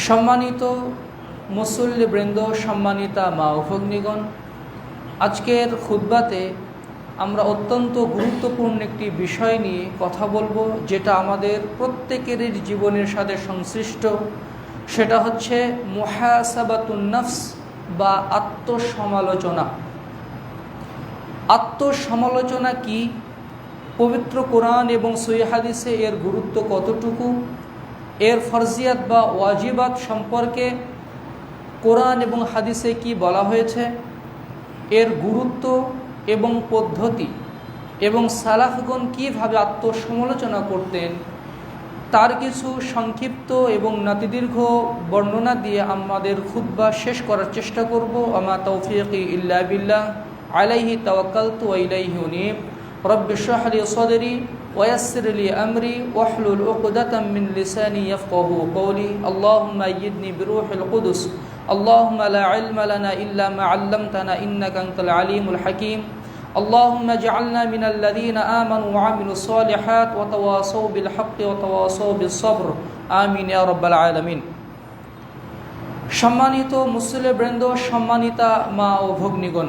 সম্মানিত মুসল্লিবৃন্দ, সম্মানিতা মা ও ভগ্নীগণ, আজকের খুতবাতে আমরা অত্যন্ত গুরুত্বপূর্ণ একটি বিষয় নিয়ে কথা বলবো, যেটা আমাদের প্রত্যেকেরই জীবনের সাথে সংশ্লিষ্ট। সেটা হচ্ছে মুহাসাবাতুন নফস বা আত্মসমালোচনা। আত্মসমালোচনা কি, পবিত্র কোরআন এবং সহিহ হাদিসে এর গুরুত্ব কতটুকু, এর ফরজিয়াত বা ওয়াজিবাত সম্পর্কে কোরআন এবং হাদিসে কি বলা হয়েছে, এর গুরুত্ব এবং পদ্ধতি এবং সালাফগণ কীভাবে আত্মসমালোচনা করতেন, তার কিছু সংক্ষিপ্ত এবং নাতিদীর্ঘ বর্ণনা দিয়ে আমাদের খুতবা শেষ করার চেষ্টা করব। আমা তৌফিকি ইল্লা বিল্লাহ, আলাইহি তাওয়াক্কালতু ওয়া ইলাইহি উনীব। রব্বি ইশরাহ লি সাদরি ওয়া ইয়াসসির লি আমরি ওয়াহলুল উকদাতাম মিন লিসানি ইয়াফকাহু কওলি। আল্লাহুম্মা আইয়িদনি বিরূহিল কুদুস। আল্লাহুম্মা লা ইলমা লানা ইল্লা মা 'আল্লামতানা ইন্নাকা আনতাল আলিমুল হাকীম। اللهم اجعلنا من الذين آمنوا وعملوا الصالحات وتواصوا بالحق وتواصوا بالصبر آمين يا رب العالمين। সম্মানিত মুসল্লিবৃন্দ, সম্মানিতা মা ও ভগ্নীগণ,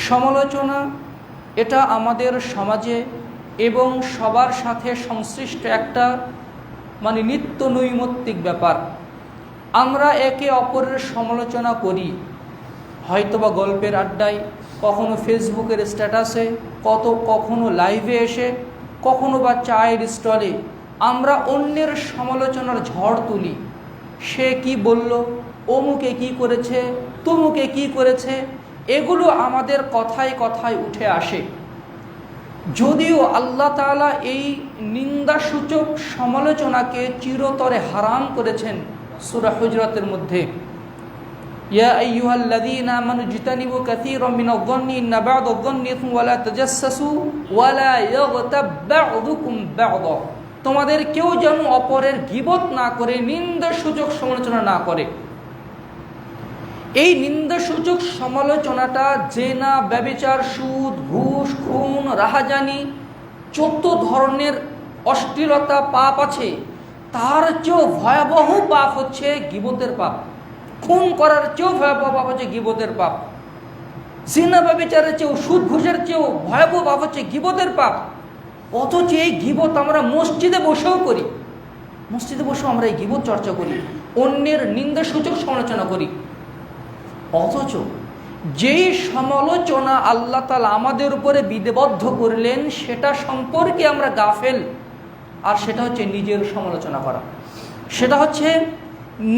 সমালোচনা এটা আমাদের সমাজে এবং সবার সাথে সংশ্লিষ্ট একটা নিত্য নৈমিত্তিক ব্যাপার। আমরা একে অপরের সমালোচনা করি, হয়তোবা গল্পের আড্ডায়, কখনো ফেসবুকের স্ট্যাটাসে, কখনো লাইভে এসে, কখনো বা চায়ের স্টলে আমরা অন্যের সমালোচনার ঝড় তুলি। সে কি বলল, অমুকে কি করেছে, তমুকে কি করেছে, এগুলো আমাদের কথায় কথায় উঠে আসে। যদিও আল্লাহ তাআলা এই নিন্দাসূচক সমালোচনাকে চিরতরে হারাম করেছেন সূরা হুজরাতের মধ্যে। ইয়া আইয়ুহাল্লাযীনা আমানু ইজতানিবু কাসীরাম মিনায-যন্নি ইন্না বা'দায-যন্নি ইসম ওয়া লা তাজাসসাসু ওয়া লা ইয়াগতাব বা'দুকুম বা'দা। তোমাদের কেউ যেন অপরের গীবত না করে, নিন্দাসূচক সমালোচনা না করে। এই নিন্দাসূচক সমালোচনাটা জেনা, ব্যভিচার, সুদ, ঘুষ, খুন, রাহাজানি, 14 ধরনের অশ্লীলতা পাপ আছে, তার চেয়েও ভয়াবহ পাপ হচ্ছে গীবতের পাপ। খুন করার চেয়েও ভয়াবহ পাপ হচ্ছে গীবতের পাপ। জিনা ব্যভিচারের চেয়েও, সুদ ঘুষের চেয়েও ভয়াবহ পাপ হচ্ছে গীবতের পাপ। অথচ এই গীবত আমরা মসজিদে বসেও করি। মসজিদে বসেও আমরা এই গীবত চর্চা করি, অন্যের নিন্দাসূচক সমালোচনা করি। অথচ যেই সমালোচনা আল্লাহ তাআলা আমাদের উপরে বিধিবদ্ধ করলেন, সেটা সম্পর্কে আমরা গাফেল। আর সেটা হচ্ছে নিজের সমালোচনা করা। সেটা হচ্ছে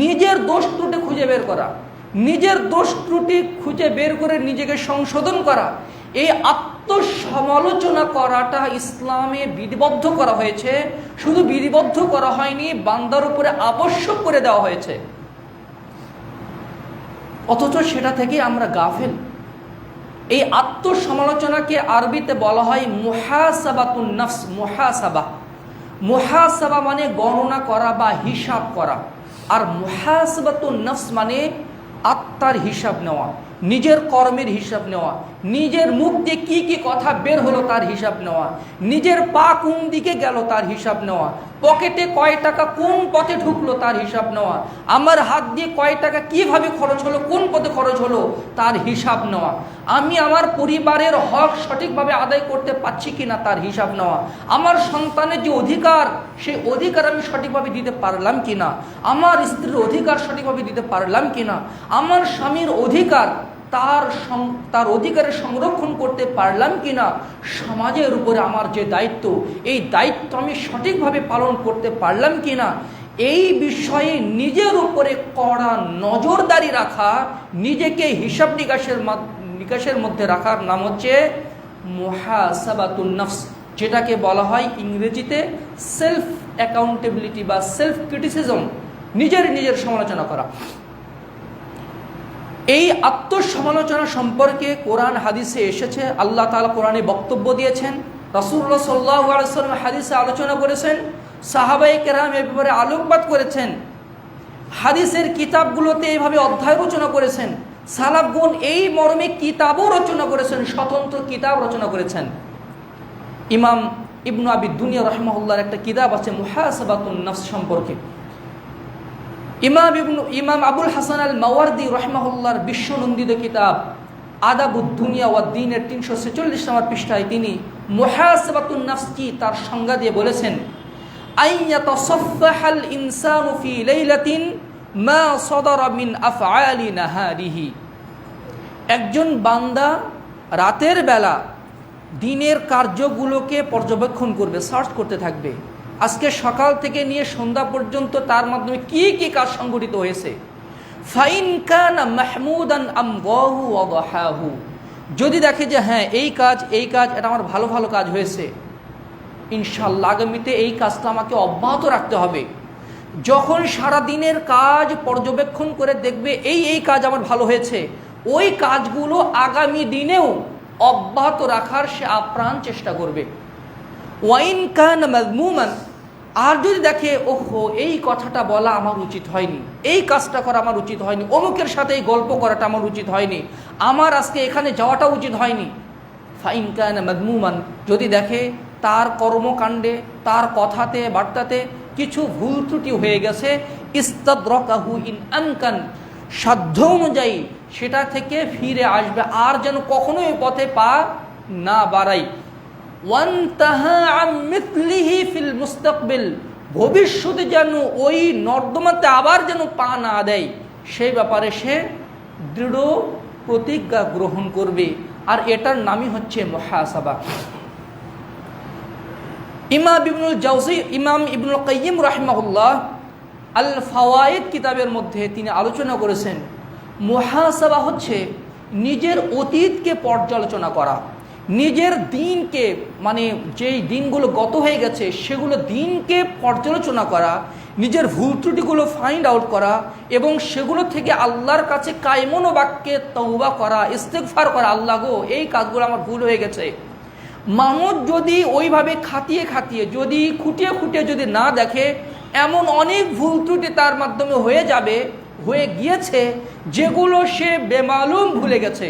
নিজের দোষ ত্রুটি খুঁজে বের করা, নিজের দোষ ত্রুটি খুঁজে বের করে নিজেকে সংশোধন করা। এই আত্মসমালোচনা করাটা ইসলামে বিধিবদ্ধ করা হয়েছে। শুধু বিধিবদ্ধ করা হয়নি, বান্দার উপরে আবশ্যক করে দেওয়া হয়েছে। অথচ সেটা থেকে আমরা গাফেল। এই আত্মসমালোচনাকে আরবিতে বলা হয় মুহাসাবাতুন নফস। মুহাসাবা মানে গণনা করা বা হিসাব করা, আর মুহাসাবাতুন নফস মানে আত্মার হিসাব নেওয়া, নিজের কর্মের হিসাব নেওয়া, নিজের মুখ দিয়ে কি কি কথা বের হলো তার হিসাব নেওয়া, নিজের পা কোন দিকে গেল তার হিসাব নেওয়া, পকেটে কয় টাকা কোন পথে ঢুকলো তার হিসাব নেওয়া, আমার হাত দিয়ে কয় টাকা কিভাবে খরচ হলো, কোন পথে খরচ হলো তার হিসাব নেওয়া, আমি আমার পরিবারের হক সঠিকভাবে আদায় করতে পারছি কিনা তার হিসাব নেওয়া, আমার সন্তানের যে অধিকার, সেই অধিকার আমি সঠিকভাবে দিতে পারলাম কিনা, আমার স্ত্রীর অধিকার সঠিকভাবে দিতে পারলাম কিনা, আমার স্বামীর অধিকার, তার অধিকারের সংরক্ষণ করতে পারলাম কিনা, সমাজের উপরে আমার যে দায়িত্ব, এই দায়িত্ব আমি সঠিকভাবে পালন করতে পারলাম কিনা, এই বিষয়ে নিজের উপরে কড়া নজরদারি রাখা, নিজেকে হিসাব নিকাশের মধ্যে রাখার নাম হচ্ছে মুহাসাবাতুন নফস, যেটাকে বলা হয় ইংরেজিতে সেলফ অ্যাকাউন্টেবিলিটি বা সেলফ ক্রিটিসিজম, নিজের সমালোচনা করা। এই আত্মসমালোচনা সম্পর্কে কোরআন হাদিসে এসেছে। আল্লাহ তাআলা কোরআনে বক্তব্য দিয়েছেন, রাসূলুল্লাহ সাল্লাল্লাহু আলাইহি ওয়াসাল্লাম হাদিসে আলোচনা করেছেন, সাহাবায়ে কেরাম এর ব্যাপারে আলোকপাত করেছেন, হাদিসের কিতাবগুলোতে এইভাবে অধ্যায় রচনা করেছেন, সালাফগণ এই মর্মে কিতাবও রচনা করেছেন, স্বতন্ত্র কিতাব রচনা করেছেন। ইমাম ইবনু আবি দুনিয়া রাহিমাহুল্লাহর একটা কিতাব আছে মুহাসাবাতুন নফস সম্পর্কে। ইমাম আবুল হাসান আল মাওয়ারদি রহমাহুল্লাহর বিশ্বনন্দিত কিতাব আদাবুদ দুনিয়া ওয়াদ দ্বীনের 346 নম্বর পৃষ্ঠায় তিনি মুহাসাবাতুন নাফস কি তার সংজ্ঞা দিয়ে বলেছেন, আইয়াতাসাফফাহাল ইনসানু ফি লাইলাতিন মা সাদারা মিন আফআলি নাহারিহি। একজন বান্দা রাতের বেলা দিনের কার্যগুলোকে পর্যবেক্ষণ করবে, সার্চ করতে থাকবে, আজকে সকাল থেকে নিয়ে সন্ধ্যা পর্যন্ত তার মাধ্যমে কি কি কাজ সংঘটিত হয়েছে। ফাইন কানা মাহমুদান আমগাহু ওয়া দাহাহু, যদি দেখে যে হ্যাঁ এই কাজ এটা আমার ভালো ভালো কাজ হয়েছে, ইনশাআল্লাহ আগামীতে এই কাজটা আমাকে অব্যাহত রাখতে হবে। যখন সারা দিনের কাজ পর্যবেক্ষণ করে দেখবে এই কাজ আমার ভালো হয়েছে, ওই কাজগুলো আগামী দিনেও অব্যাহত রাখার সে আপ্রাণ চেষ্টা করবে। ওয়াইন কানা মাযমুমান, আর যদি দেখে ওহো এই কথাটা বলা আমার উচিত হয়নি, এই কাজটা করা আমার উচিত হয়নি, অমুকের সাথে এই গল্প করাটা আমার উচিত হয়নি, আমার আজকে এখানে যাওয়াটা উচিত হয়নি, ফাইন কানা মাযমুমান, যদি দেখে তার কর্মকাণ্ডে তার কথাতে বার্তাতে কিছু ভুল ত্রুটি হয়ে গেছে, ইস্তাদরাকাহু ইন আমকান, সাধ্য অনুযায়ী সেটা থেকে ফিরে আসবে, আর যেন কখনোই পথে পা না বাড়াই। ওয়ান্তাহা আন মিথলিহি ফিল মুস্তাকবিল, ভবিষ্যতে যেন ওই নর্দমাতে আবার যেন পা না দেয়, সেই ব্যাপারে সে দৃঢ় প্রতিজ্ঞা গ্রহণ করবে। আর এটার নামই হচ্ছে মুহাসাবা। ইমাম ইবনুল কাইয়িম রাহিমাহুল্লাহ আল ফাওয়ায়েদ কিতাবের মধ্যে তিনি আলোচনা করেছেন, মুহাসাবা হচ্ছে নিজের অতীতকে পর্যালোচনা করা, নিজের দিনকে মানে যেই দিনগুলো গত হয়ে গেছে সেগুলো দিনকে পর্যালোচনা করা, নিজের ভুল ত্রুটিগুলো ফাইন্ড আউট করা এবং সেগুলো থেকে আল্লাহর কাছে কায়মন বাক্যে তওবা করা, ইস্তেগফার করা, আল্লাহ গো এই কাজগুলো আমার ভুল হয়ে গেছে। মানুষ যদি ওইভাবে খাটিয়ে যদি খুঁটিয়ে যদি না দেখে, এমন অনেক ভুল ত্রুটি তার মাধ্যমে হয়ে গিয়েছে যেগুলো সে বেমালুম ভুলে গেছে,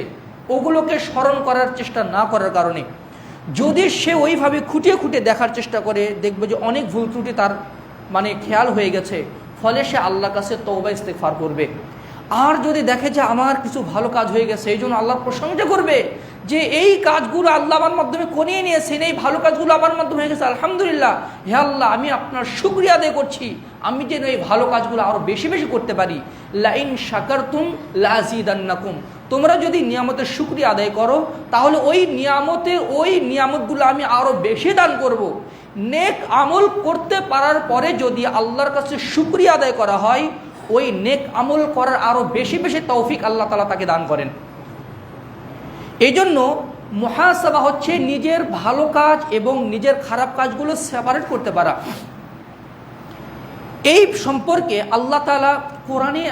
ওগুলোকে স্মরণ করার চেষ্টা না করার কারণে। যদি সে ওইভাবে খুঁটিয়ে দেখার চেষ্টা করে, দেখবে যে অনেক ভুল ত্রুটি তার মানে খেয়াল হয়ে গেছে, ফলে সে আল্লাহর কাছে তওবা ইস্তেগফার করবে। আর যদি দেখে যে আমার কিছু ভালো কাজ হয়ে গেছে, এই জন্য আল্লাহর প্রশংসা করবে যে এই কাজগুলো আল্লাহ আমার মাধ্যমে করিয়ে নিয়েছেন, এই ভালো কাজগুলো আমার মাধ্যমে হয়ে গেছে, আলহামদুলিল্লাহ, হে আল্লাহ আমি আপনার শুকরিয়া আদায় করছি, আমি যেন এই ভালো কাজগুলো আরও বেশি করতে পারি। লাইন শাকারতুম লাযিদান্নাকুম, তোমরা যদি নিয়ামতের শুকরিয়া আদায় করো তাহলে ওই নিয়ামতগুলো আমি আরও বেশি দান করব। নেক আমল করতে পারার পরে যদি আল্লাহর কাছে শুকরিয়া আদায় করা হয়, ওই নেক আমল করার আরও বেশি তৌফিক আল্লাহ তাআলা তাকে দান করেন। এই জন্য মুহাসাবা হচ্ছে নিজের ভালো কাজ এবং নিজের খারাপ কাজগুলো সেপারেট করতে পারা। এই সম্পর্কে আল্লাহ তাআলা কোরআনে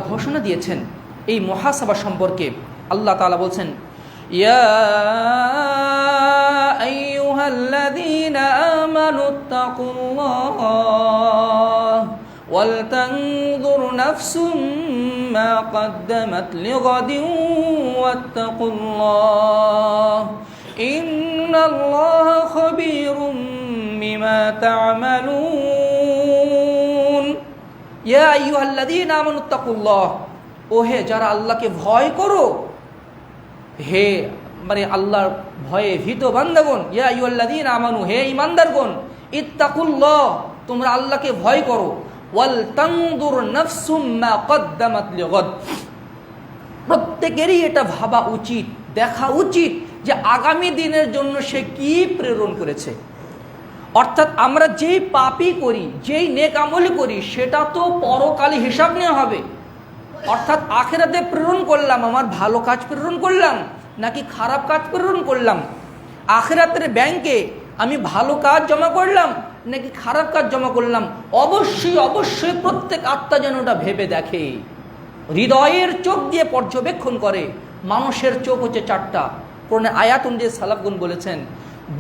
ঘোষণা দিয়েছেন। এই মুহাসাবা সম্পর্কে আল্লাহ তাআলা বলছেন, ইয়া আইয়ুহাল্লাযীনা আমানুত্তাকুল্লাহ ওয়ালতানজুর নাফসুম মা কদ্দামাত লিগাদিন ওয়াত্তাকুল্লাহ ইন্নাল্লাহা খাবীরুম বিমা তা'মালুন। ইয়া আইয়ুহাল্লাযীনা আমানুত্তাকুল্লাহ, ও হে যারা আল্লাহকে ভয় করো, হে মানে আল্লাহর ভয়ে ভীত বান্দাগণ, ইয়া আইয়ুহাল্লাযীনা আমানু, হে ঈমানদারগণ, ইত্তাকুল্লাহ, তোমরা আল্লাহকে ভয় করো, ওয়াল তানজুর নাফসুম মা কদ্দামাত লিগাদ, প্রত্যেকেরই এটা ভাবা উচিত, দেখা উচিত যে আগামী দিনের জন্য সে কি প্রেরণ করেছে। অর্থাৎ আমরা যেই পাপই করি, যেই নেক আমলই করি, সেটা তো পরকালে হিসাব নেওয়া হবে। অর্থাৎ আখিরাতে প্রেরণ করলাম, আমার ভালো কাজ প্রেরণ করলাম নাকি খারাপ কাজ প্রেরণ করলাম, আখিরাতের ব্যাংকে আমি ভালো কাজ জমা করলাম নাকি খারাপ কাজ জমা করলাম, অবশ্যই প্রত্যেক আত্মা যেন ওটা ভেবে দেখে, হৃদয়ের চোখ দিয়ে পর্যবেক্ষণ করে। মানুষের চোখ হচ্ছে 4টা, কোরআনে আয়াত অনুযায়ী সালাফগণ বলেছেন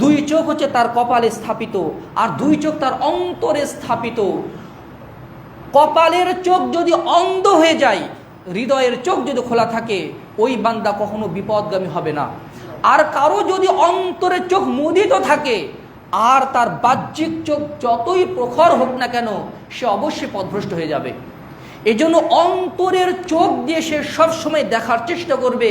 2 চোখ হচ্ছে তার কপালে স্থাপিত, আর 2 চোখ তার অন্তরে স্থাপিত। কপালের চোখ যদি অন্ধ হয়ে যায়, হৃদয়ের চোখ যদি খোলা থাকে, ওই বান্দা কখনো বিপদগামী হবে না। আর কারো যদি অন্তরের চোখ মুদিত থাকে আর তার বাহ্যিক চোখ যতই প্রখর হোক না কেন, সে অবশ্যই পথভ্রষ্ট হয়ে যাবে। এজন্য অন্তরের চোখ দিয়ে সে সবসময় দেখার চেষ্টা করবে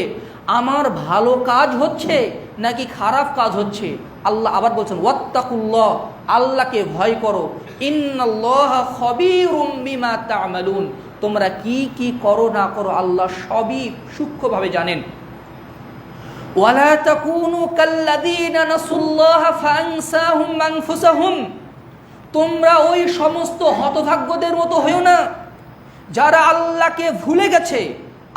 আমার ভালো কাজ হচ্ছে নাকি খারাপ কাজ হচ্ছে। আল্লাহ আবার বলছেন ওয়াত্তাকুল্লাহ, আল্লাহকে ভয় করো, ইন্নাল্লাহা খাবীরুম বিমা তা'মালুন, তোমরা কি কি করো না করো আল্লাহ সবই সূক্ষ্মভাবে জানেন। ওয়ালা তাকুনু কাল্লাযীনা নাসুল্লাহা ফাআনসাহুম আনফুসাহুম, তোমরা ওই সমস্ত হতভাগ্যদের মতো হয়ো না যারা আল্লাহকে ভুলে গেছে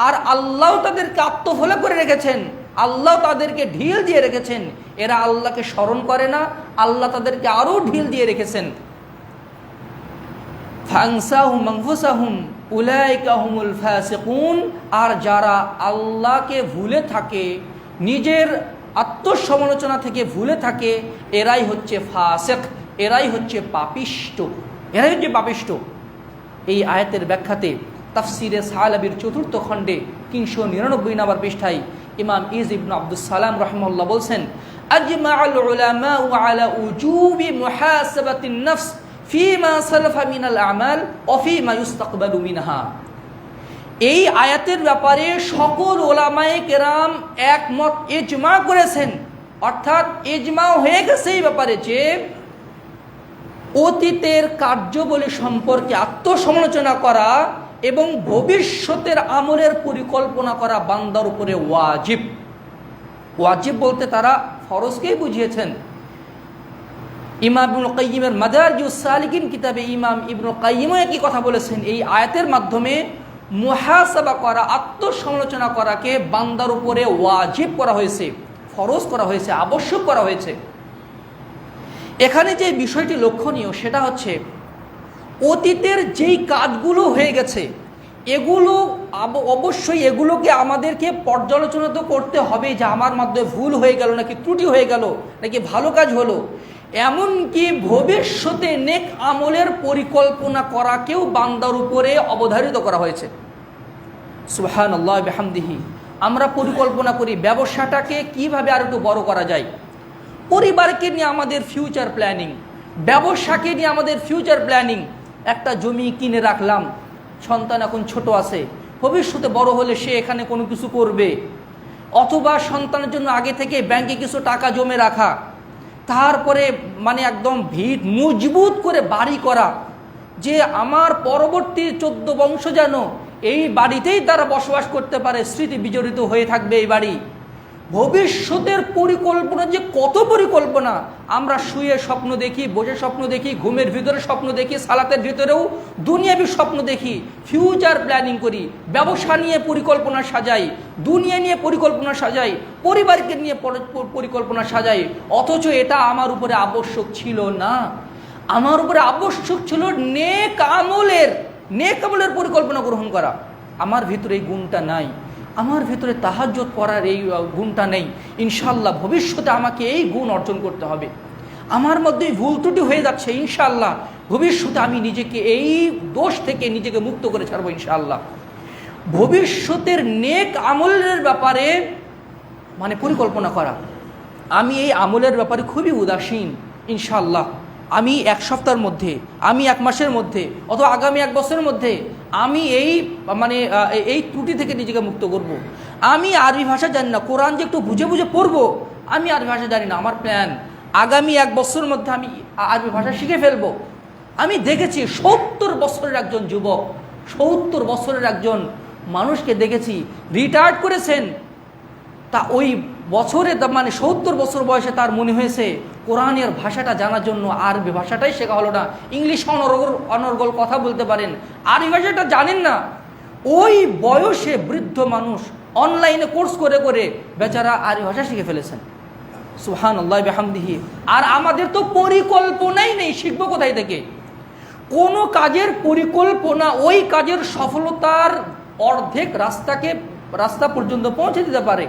আর আল্লাহ তাদেরকে আত্মভোলা করে রেখেছেন, আল্লাহ তাদেরকে ঢিল দিয়ে রেখেছেন। এরা আল্লাহকে স্মরণ করে না, আল্লাহ তাদেরকে আরো ঢিল দিয়ে রেখেছেন। ফাআনসাহুম আনফুসাহুম উলাইকা হুমুল ফাসিকুন, আর যারা আল্লাহকে ভুলে থাকে, নিজের আত্মসমালোচনা থেকে ভুলে থাকে, এরাই হচ্ছে ফাসিক, এরাই হচ্ছে পাপিষ্ট, এরাই হচ্ছে পাপিষ্ট। এই আয়াতের ব্যাখ্যাতে তাফসিরে সালাবির ৪র্থ খণ্ডে ৩৯৯ নম্বর পৃষ্ঠায় ইমাম ইজ ইবনে আব্দুস সালাম রাহিমাহুল্লাহ বলছেন, আজমাআল উলামাউ আলা উজুবি মুহাসাবাতিন নফস ফিমা সালাফা মিনাল আমাল ওয়া ফিমা ইস্তাকবালু মিনহা। এই আয়াতের ব্যাপারে সকল ওলামায়ে কেরাম একমত, ইজমা করেছেন, অর্থাৎ ইজমা হয়ে গেছে এই ব্যাপারে যে অতীতের কার্যাবলী সম্পর্কে আত্মসমালোচনা করা এবং ভবিষ্যতের আমলের পরিকল্পনা করা বান্দার উপরে ওয়াজিব। ওয়াজিব বলতে তারা ফরজকেই বুঝিয়েছেন। ইমাম ইবনুল কাইয়িমের মাদারিজুস সালিকিন কিতাবে ইমাম ইবনুল কাইয়িমও একই কথা বলেছেন। এই আয়াতের মাধ্যমে মুহাসাবা করা, আত্মসমালোচনা করাকে বান্দার উপরে ওয়াজিব করা হয়েছে, ফরজ করা হয়েছে, আবশ্যক করা হয়েছে। এখানে যে বিষয়টি লক্ষণীয় সেটা হচ্ছে অতীতের যেই কাজগুলো হয়ে গেছে এগুলো অবশ্যই এগুলোকে আমাদেরকে পর্যালোচনা তো করতে হবে যে আমার মাধ্যমে ভুল হয়ে গেল নাকি ত্রুটি হয়ে গেল নাকি ভালো কাজ হলো। এমনকি ভবিষ্যতে নেক আমলের পরিকল্পনা করাকেও বান্দার উপরে অবধারিত করা হয়েছে। সুবহানাল্লাহ বিহামদিহি। আমরা পরিকল্পনা করি ব্যবসাটাকে কিভাবে আর একটু বড় করা যায়, পরিবারকে নিয়ে আমাদের ফিউচার প্ল্যানিং, ব্যবসাকে নিয়ে আমাদের ফিউচার প্ল্যানিং। একটা জমি কিনে রাখলাম, সন্তান এখন ছোট আছে, ভবিষ্যতে বড় হলে সে এখানে কোনো কিছু করবে, অথবা সন্তানের জন্য আগে থেকে ব্যাংকে কিছু টাকা জমে রাখা, তারপরে মানে একদম ভিত মজবুত করে বাড়ি করা, যে আমার পরবর্তী 14 বংশ যেন এই বাড়িতেই তারা বসবাস করতে পারে, স্মৃতি বিজড়িত হয়ে থাকবে এই বাড়ি। ভবিষ্যতের পরিকল্পনা যে কত পরিকল্পনা, আমরা শুয়ে স্বপ্ন দেখি, বসে স্বপ্ন দেখি, ঘুমের ভিতরে স্বপ্ন দেখি, সালাতের ভিতরেও দুনিয়াবি স্বপ্ন দেখি, ফিউচার প্ল্যানিং করি, ব্যবসা নিয়ে পরিকল্পনা সাজাই, দুনিয়া নিয়ে পরিকল্পনা সাজাই, পরিবারকে নিয়ে পরিকল্পনা সাজাই, অথচ এটা আমার উপরে আবশ্যক ছিল না। আমার উপরে আবশ্যক ছিল নেক আমলের পরিকল্পনা গ্রহণ করা। আমার ভিতরে এই গুণটা নাই, আমার ভিতরে তাহাজ্জুদ পড়ার এই গুণটা নেই। ইনশাআল্লাহ ভবিষ্যতে আমাকে এই গুণ অর্জন করতে হবে। আমার মধ্যে ভুল ত্রুটি হয়ে যাচ্ছে, ইনশাআল্লাহ ভবিষ্যতে আমি নিজেকে এই দোষ থেকে নিজেকে মুক্ত করে ছাড়বো ইনশাআল্লাহ। ভবিষ্যতের নেক আমলের ব্যাপারে মানে পরিকল্পনা করা। আমি এই আমলের ব্যাপারে খুবই উদাসীন। ইনশাআল্লাহ আমি 1 সপ্তাহের মধ্যে, আমি 1 মাসের মধ্যে, অথবা আগামী 1 বছরের মধ্যে আমি এই ত্রুটি থেকে নিজেকে মুক্ত করব। আমি আরবি ভাষা জানি না, কোরআন যে একটু বুঝে বুঝে পড়বো, আমি আরবি ভাষা জানি না। আমার প্ল্যান আগামী 1 বছরের মধ্যে আমি আরবি ভাষা শিখে ফেলবো। আমি দেখেছি 70 বছরের একজন যুবক, 70 বছরের একজন মানুষকে দেখেছি, রিটায়ার্ড করেছেন, তা ওই বছরে মানে 70 বছর বয়সে তার মনে হয়েছে কোরআনের ভাষাটা জানার জন্য আরবি ভাষাটাই শেখা হলো না। ইংলিশ অনর্গল কথা বলতে পারেন, আরবি ভাষাটা জানেন না। ওই বয়সে বৃদ্ধ মানুষ অনলাইনে কোর্স করে করে বেচারা আরবি ভাষা শিখে ফেলেছেন। সুবহানাল্লাহ বিহামদিহি। আর আমাদের তো পরিকল্পনাই নেই, শিখবো কোথায় থেকে? কোনো কাজের পরিকল্পনা ওই কাজের সফলতার অর্ধেক রাস্তা পর্যন্ত পৌঁছে দিতে পারে।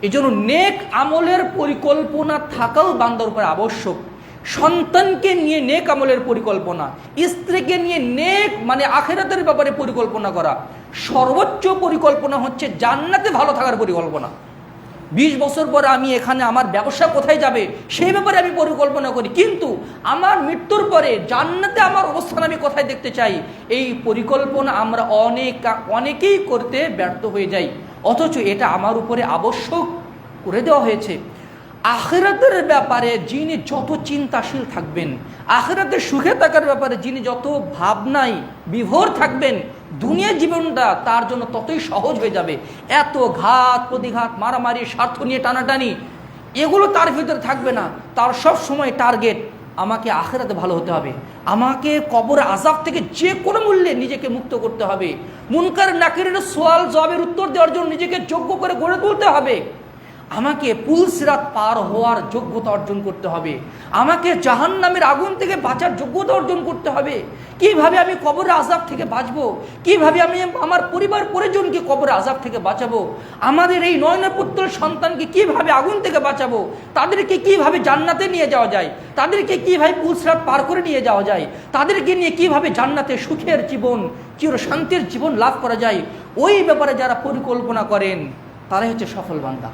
এই জন্য নেক আমলের পরিকল্পনা থাকাও বান্দার উপর আবশ্যক। সন্তানকে নিয়ে নেক আমলের পরিকল্পনা, স্ত্রীকে নিয়ে নেক মানে আখিরাতের ব্যাপারে পরিকল্পনা করা। সর্বোচ্চ পরিকল্পনা হচ্ছে জান্নাতে ভালো থাকার পরিকল্পনা। 20 বছর পরে আমি এখানে আমার ব্যবসা কোথায় যাবে সেই ব্যাপারে আমি পরিকল্পনা করি, কিন্তু আমার মৃত্যুর পরে জান্নাতে আমার অবস্থান আমি কোথায় দেখতে চাই, এই পরিকল্পনা আমরা অনেকেই করতে ব্যর্থ হয়ে যাই। অথচ এটা আমার উপরে আবশ্যক করে দেওয়া হয়েছে। আখিরাতের ব্যাপারে যিনি যত চিন্তাশীল থাকবেন, আখিরাতের সুখে থাকার ব্যাপারে যিনি যত ভাবনায় বিভোর থাকবেন, দুনিয়ার জীবনটা তার জন্য ততই সহজ হয়ে যাবে। এত ঘাত প্রতিঘাত, মারামারি, স্বার্থ নিয়ে টানাটানি, এগুলো তার ভিতরে থাকবে না। তার সব সময় টার্গেট আমাকে আখিরাতে ভালো হতে হবে, আমাকে কবর আযাব থেকে যে কোনো মূল্যে নিজেকে মুক্ত করতে হবে, মুনকার নাকিরের সওয়াল জবাবের উত্তর দেওয়ার জন্য নিজেকে যোগ্য করে গড়ে তুলতে হবে, আমাকে পুল সিরাত পার হওয়ার যোগ্যতা অর্জন করতে হবে, আমাকে জাহান্নামের আগুন থেকে বাঁচার যোগ্যতা অর্জন করতে হবে। কিভাবে আমি কবরের আযাব থেকে বাঁচবো, কিভাবে আমি আমার পরিবার পরিজনকে কবরের আযাব থেকে বাঁচাবো, আমাদের এই নয়নপুত্র সন্তানকে কিভাবে আগুন থেকে বাঁচাবো, তাদেরকে কিভাবে জান্নাতে নিয়ে যাওয়া যায়, তাদেরকে কিভাবে পুল সিরাত পার করে নিয়ে যাওয়া যায়, তাদেরকে নিয়ে কিভাবে জান্নাতে সুখের জীবন, চির শান্তির জীবন লাভ করা যায়, ওই ব্যাপারে যারা পরিকল্পনা করেন তারাই হচ্ছে সফল বান্দা।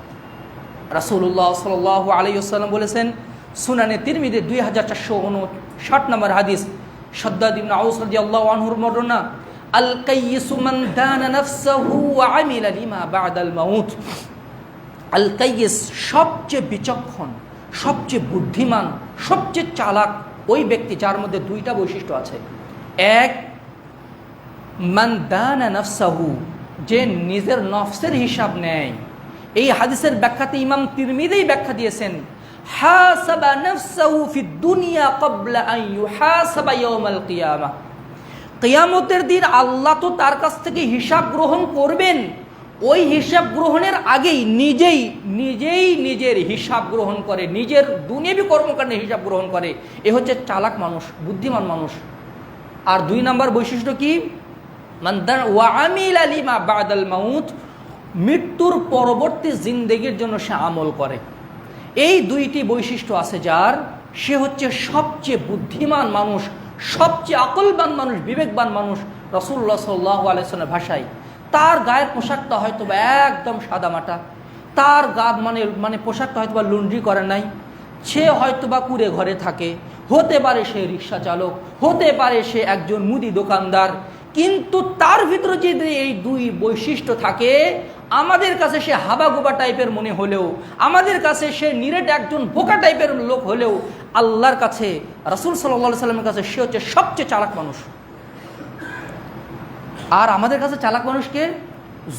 রাসূলুল্লাহ সাল্লাল্লাহু আলাইহি ওয়াসাল্লাম বলেছেন, সুনানে তিরমিজি 2459 নম্বর হাদিস, শাদ্দাদ ইবনে আউস রাদিয়াল্লাহু আনহুর বর্ণনা, আল কাইয়িসু মান দানা নাফসাহু ওয়া আমিলা লিমা বা'দাল মাউত। আল কাইয়িস সবচেয়ে বিচক্ষণ, সবচেয়ে বুদ্ধিমান, সবচেয়ে চালাক ওই ব্যক্তি যার মধ্যে দুইটা বৈশিষ্ট্য আছে। এক, মান দানা নাফসাহু, যে নিজের নফসের হিসাব নেয়। এই হাদিসের ব্যাখ্যাতে ইমাম তিরমিজি ব্যাখ্যা দিয়েছেন, হাসাবা নাফসাহু ফিদ দুনিয়া ক্বাবলা আন ইউহাসাবা ইয়াউমাল কিয়ামাহ। কিয়ামতের দিন আল্লাহ তো তার কাছ থেকে হিসাব গ্রহণ করবেন, ওই হিসাব গ্রহণের আগেই নিজেই নিজের হিসাব গ্রহণ করে, নিজের দুনিয়াবি কর্মকাণ্ডের হিসাব গ্রহণ করে। এ হচ্ছে চালাক মানুষ, বুদ্ধিমান মানুষ। আর 2 নম্বর বৈশিষ্ট্য কি, মান দানা ওয়া আমিলা লিমা বা'দাল মাউত, মৃত্যুর পরবর্তী জিন্দেগির জন্য সে আমল করে। এই 2টি বৈশিষ্ট্য আছে যার, সে হচ্ছে সবচেয়ে বুদ্ধিমান মানুষ, সবচেয়ে আকলবান মানুষ, বিবেকবান মানুষ। রাসূলুল্লাহ সাল্লাল্লাহু আলাইহি ওয়াসাল্লামের ভাষায় তার গায়ের পোশাকটা হয়তো একদম সাদামাটা, তার গা মানে পোশাকটা হয়তো বা লন্ড্রি করে নাই, সে হয়তো বা কুড়ে ঘরে থাকে, হতে পারে সে রিক্সা চালক, হতে পারে সে একজন মুদি দোকানদার, কিন্তু তার ভিতরে যদি এই 2 বৈশিষ্ট্য থাকে, আমাদের কাছে সে হাবাগোবা টাইপের মনে হলেও, আমাদের কাছে সে নিরেট একজন বোকা টাইপের লোক হলেও, আল্লাহর কাছে, রাসূল সাল্লাল্লাহু আলাইহি সাল্লামের কাছে সে হচ্ছে সবচেয়ে চালাক মানুষ। আর আমাদের কাছে চালাক মানুষকে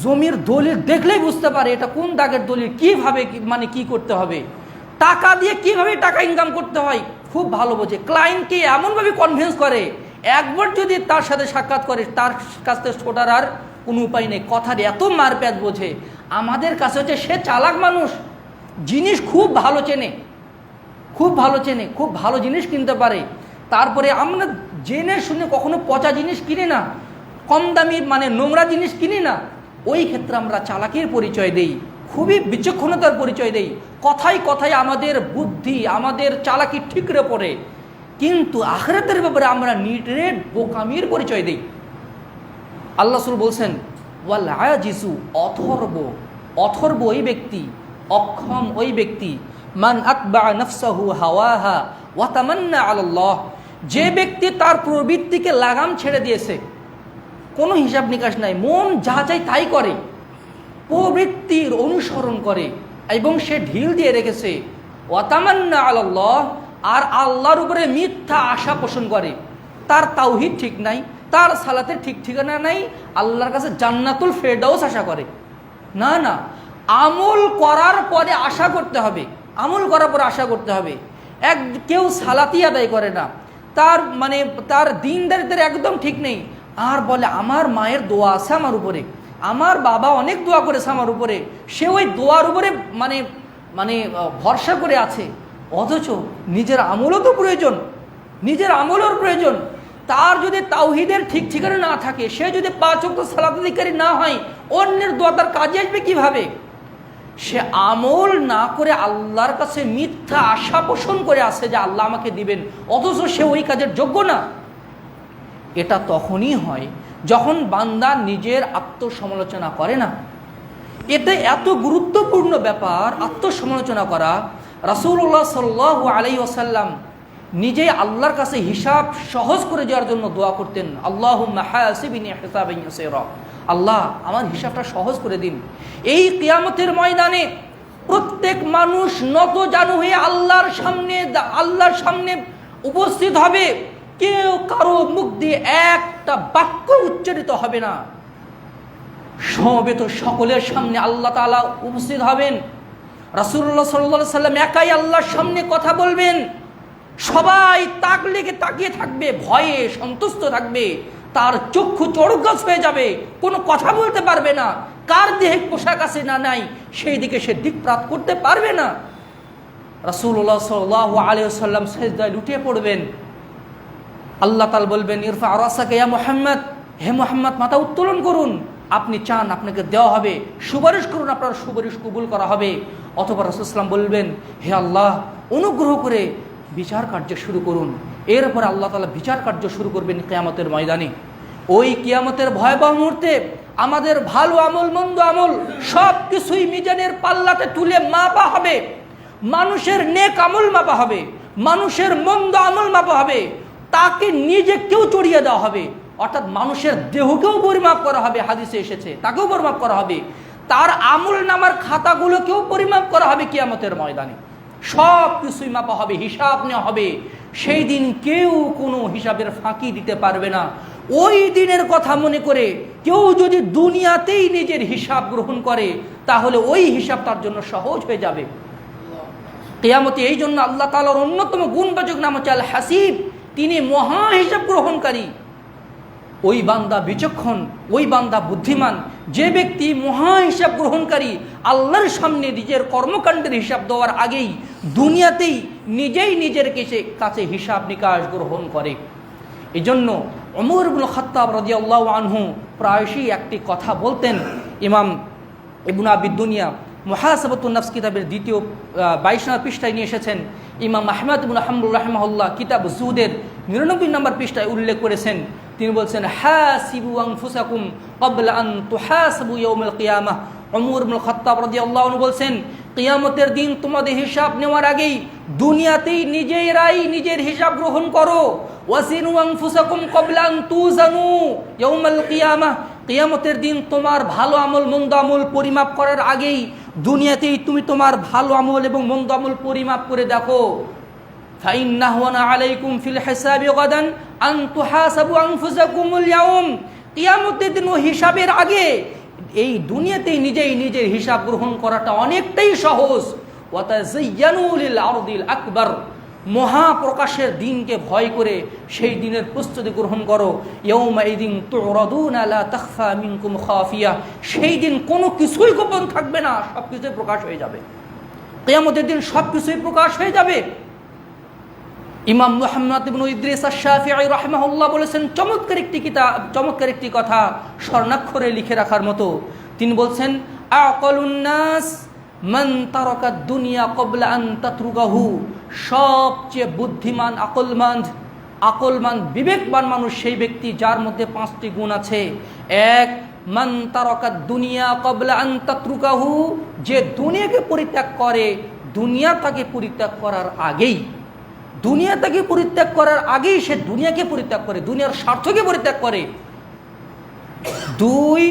জমির দলিল দেখলেই বুঝতে পারে এটা কোন দাগের দলিল, কিভাবে মানে কি করতে হবে, টাকা দিয়ে কিভাবে টাকা ইনকাম করতে হয় খুব ভালো বোঝে। ক্লায়েন্টকে এমনভাবে কনভিন্স করে, একবার যদি তার সাথে সাক্ষাৎ করে তার কাছ থেকে ছোটার আর কোনো উপায় নেই, কথার এত মারপ্যাচ বোঝে। আমাদের কাছে হচ্ছে সে চালাক মানুষ, জিনিস খুব ভালো চেনে, খুব ভালো জিনিস কিনতে পারে। তারপরে আমরা জেনে শুনে কখনো পচা জিনিস কিনি না, কম দামি মানে নোংরা জিনিস কিনি না। ওই ক্ষেত্রে আমরা চালাকির পরিচয় দেই, খুবই বিচক্ষণতার পরিচয় দেই, কথায় কথায় আমাদের বুদ্ধি, আমাদের চালাকি ঠিকরে পড়ে। কিন্তু আখিরাতের ব্যাপারে আমরা নিরেট বোকামির পরিচয় দিই। আল্লাহ রাসূল বলছেন, ওয়াল আজিজু, অথর্ব ওই ব্যক্তি, অক্ষম ওই ব্যক্তি, মান আতবা নাফসাহু হাওয়াহা ওয়া তামান্না আলাল্লাহ, যে ব্যক্তি তার প্রবৃত্তিকে লাগাম ছেড়ে দিয়েছে, কোনো হিসাব নিকাশ নাই, মন যা চাই তাই করে, প্রবৃত্তির অনুসরণ করে এবং সে ঢিল দিয়ে রেখেছে, ওয়া তামান্না আলাল্লাহ, আর আল্লাহর উপরে মিথ্যা আশা পোষণ করে। তার তাওহীদ ঠিক নাই, তার সালাতের ঠিক ঠিকানা নাই, আল্লাহর কাছে জান্নাতুল ফেরদাউস আশা করে না। আমল করার পরে আশা করতে হবে, আমল করার পরে আশা করতে হবে। কেউ সালাতি আদায় করে না, তার দিনদারিত্বের একদম ঠিক নেই, আর বলে আমার মায়ের দোয়া আছে আমার উপরে, আমার বাবা অনেক দোয়া করেছে আমার উপরে, সে ওই দোয়ার উপরে ভরসা করে আছে। অথচ নিজের আমলও তো প্রয়োজন, নিজের আমলের প্রয়োজন। তার যদি তাওহীদের ঠিক ঠিকানা না থাকে, সে যদি 5 ওয়াক্ত সালাত আদায়কারী না হয়, অন্যের দোয়া তার কাজে আসবে কিভাবে? সে আমল না করে আল্লাহর কাছে মিথ্যা আশা পোষণ করে আছে যে আল্লাহ আমাকে দিবেন, অথচ সে ওই কাজের যোগ্য না। এটা তখনই হয় যখন বান্দা নিজের আত্মসমালোচনা করে না। এতে এত গুরুত্বপূর্ণ ব্যাপার আত্মসমালোচনা করা। রাসূলুল্লাহ সাল্লাল্লাহু আলাইহি ওয়াসাল্লাম নিজেই আল্লাহর কাছে হিসাব সহজ করে যাওয়ার জন্য দোয়া করতেন, আল্লাহুম্মা হাসিবনি হিসাবান ইয়াসীরা, আল্লাহ আমার হিসাবটা সহজ করে দিন। এই কিয়ামতের ময়দানে প্রত্যেক মানুষ নতজানু হয়ে আল্লাহর সামনে উপস্থিত হবে। কেউ কারো মুখ দিয়ে একটা বাক্য উচ্চারিত হবে না। সমবেত সকলের সামনে আল্লাহ তাআলা উপস্থিত হবেন। রাসূলুল্লাহ সাল্লাল্লাহু আলাইহি ওয়াসাল্লাম একাই আল্লাহর সামনে কথা বলবেন। সবাই তাক লেগে তাকিয়ে থাকবে, ভয়ে সন্তুষ্ট থাকবে। তার চক্ষু চড়কগাছ হয়ে যাবে, কোনো কথা বলতে পারবে না। কার দেহে পোশাক আছে না নাই সেই দিকে সে দিকপ্রাপ্ত করতে পারবে না। রাসূলুল্লাহ সাল্লাল্লাহু আলাইহি ওয়াসাল্লাম সিজদায় লুটিয়ে পড়বেন। আল্লাহ তাআলা বলবেন, ইরফা রাসাকা ইয়া মুহাম্মদ, হে মুহাম্মদ মাথা উত্তোলন করুন, আপনি চান আপনাকে দেওয়া হবে, সুপারিশ করুন আপনার সুপারিশ কবুল করা হবে। অথবা রাসূল সাল্লাল্লাহু আলাইহি ওয়াসাল্লাম বলবেন, হে আল্লাহ অনুগ্রহ করে বিচার কার্য শুরু করুন। এরপরে আল্লাহ তাআলা বিচার কার্য শুরু করবেন কিয়ামতের ময়দানে। ওই কিয়ামতের ভয়াবহ মুহূর্তে আমাদের ভালো আমল মন্দ আমল সব কিছুই মিজানের পাল্লাতে তুলে মাপা হবে। মানুষের নেক আমল মাপা হবে, মানুষের মন্দ আমল মাপা হবে। তাকে নিজেকেও চড়িয়ে দেওয়া হবে, অর্থাৎ মানুষের দেহকেও পরিমাপ করা হবে, হাদিসে এসেছে তাকেও পরিমাপ করা হবে। তার আমল নামার খাতাগুলোকেও পরিমাপ করা হবে কিয়ামতের ময়দানে। সব কিছুই মাপা হবে, হিসাব নেওয়া হবে। সেই দিন কেউ কোনো হিসাবের ফাঁকি দিতে পারবে না। ওই দিনের কথা মনে করে কেউ যদি দুনিয়াতেই নিজের হিসাব গ্রহণ করে তাহলে ওই হিসাব তার জন্য সহজ হয়ে যাবে। কিয়ামতে এই জন্য আল্লাহ তাআলার অন্যতম গুণবাচক নাম হচ্ছে আল হাসিব, তিনি মহা হিসাব গ্রহণকারী। ওই বান্দা বিচক্ষণ, ওই বান্দা বুদ্ধিমান, যে ব্যক্তি মহা হিসাব গ্রহণকারী আল্লাহর সামনে নিজের কর্মকাণ্ডের হিসাব দেওয়ার আগেই দুনিয়াতেই নিজেই নিজের কাছে হিসাব নিকাশ গ্রহণ করে। এই জন্য ওমর ইবনে খাত্তাব রাদিয়াল্লাহু আনহু প্রায়শই একটি কথা বলতেন। ইমাম ইবনে আবি দুনিয়া মুহাসাবাতুন নাফস কিতাবের দ্বিতীয় 22 নম্বর পৃষ্ঠায় নিয়ে এসেছেন। ইমাম আহমদ ইবনে হাম্বল রাহিমাহুল্লাহ কিতাব যুহুদের 99 নম্বর পৃষ্ঠায় উল্লেখ করেছেন। তিনি বলছেন, হাসিবু আনফুসাকুম ক্বাবলা আন তুহাসাবু ইয়াউমাল কিয়ামাহ। ওমর ইবনে খাত্তাব রাদিয়াল্লাহু আনহু বলছেন, কিয়ামতের দিন তোমাদের হিসাব নেওয়ার আগেই দুনিয়াতেই নিজেরাই নিজের হিসাব গ্রহণ করো। ওয়াসিনু আনফুসাকুম ক্বাবলা আন তুজানু ইয়াউমাল কিয়ামাহ। কিয়ামতের দিন তোমার ভালো আমল মন্দ আমল পরিমাপ করার আগেই দুনিয়াতেই তুমি তোমার ভালো আমল এবং মন্দ আমল পরিমাপ করে দেখো। ফাইন্নাহু আলাইকুম ফিল হিসাবি গাদান আন তুহাসাবু আনফুসাকুমুল ইয়াউম। কিয়ামতের দিন হিসাবের আগে এই দুনিয়াতেই নিজেই নিজের হিসাব গ্রহণ করাটা অনেকটাই সহজ। ওয়া তাযায়্যানু লিল আরদিল আকবার। মহাপ্রকাশের দিনকে ভয় করে সেই দিনের প্রস্তুতি গ্রহণ করো। ইয়াউমাইদিন তুরাদুনা লা তাখফা মিনকুম খাফিয়া। সেই দিন কোনো কিছুই গোপন থাকবে না, সব কিছুই প্রকাশ হয়ে যাবে। কিয়ামতের দিন সব কিছুই প্রকাশ হয়ে যাবে। ইমাম মুহাম্মদ ইবনে ইদ্রিস আশ-শাফিঈ রাহিমাহুল্লাহ বলেছেন চমৎকার একটি কথা স্বর্ণাক্ষরে লিখে রাখার মতো। তিনি বলছেন, আকালুন নাস মান তারাকা দুনিয়া ক্বাবলা আন তাতরুকাহু। সবচেয়ে বুদ্ধিমান আকলমান বিবেকবান মানুষ সেই ব্যক্তি যার মধ্যে 5টি গুণ আছে। এক, মান তারাকা দুনিয়া ক্বাবলা আন তাতরুকাহু, যে দুনিয়াকে পরিত্যাগ করে দুনিয়া তাকে পরিত্যাগ করার আগেই সে দুনিয়াকে পরিত্যাগ করে, দুনিয়ার স্বার্থকে পরিত্যাগ করে। 2,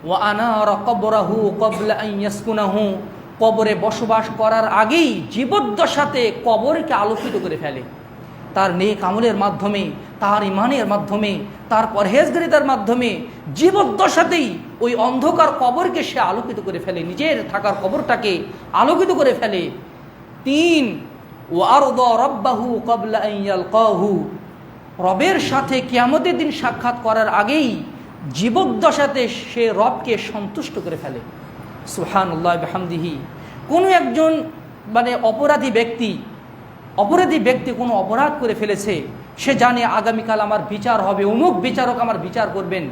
ওয়া আনারা কবরাহু ক্বাবলা আন ইয়াসকুনাহু, কবরে বসবাস করার আগেই জীবদ্দশাতে কবরকে আলোকিত করে ফেলে। তার নেক আমলের মাধ্যমে, তার ইমানের মাধ্যমে, তার পরহেজগারিতার মাধ্যমে জীবদ্দশাতেই ওই অন্ধকার কবরকে সে আলোকিত করে ফেলে, নিজের থাকার কবরটাকে আলোকিত করে ফেলে। 3, ওয়ারদা রাব্বাহু ক্বাবলা আন ইয়ালকাহু, রবের সাথে কিয়ামতের দিন সাক্ষাৎ করার আগেই জীবদ্দশাতে সে রবকে সন্তুষ্ট করে ফেলে। সুবহানাল্লাহ বিহামদিহি। কোনো একজন অপরাধী ব্যক্তি কোনো অপরাধ করে ফেলেছে, সে জানে আগামীকাল আমার বিচার হবে, অমুক বিচারক আমার বিচার করবেন।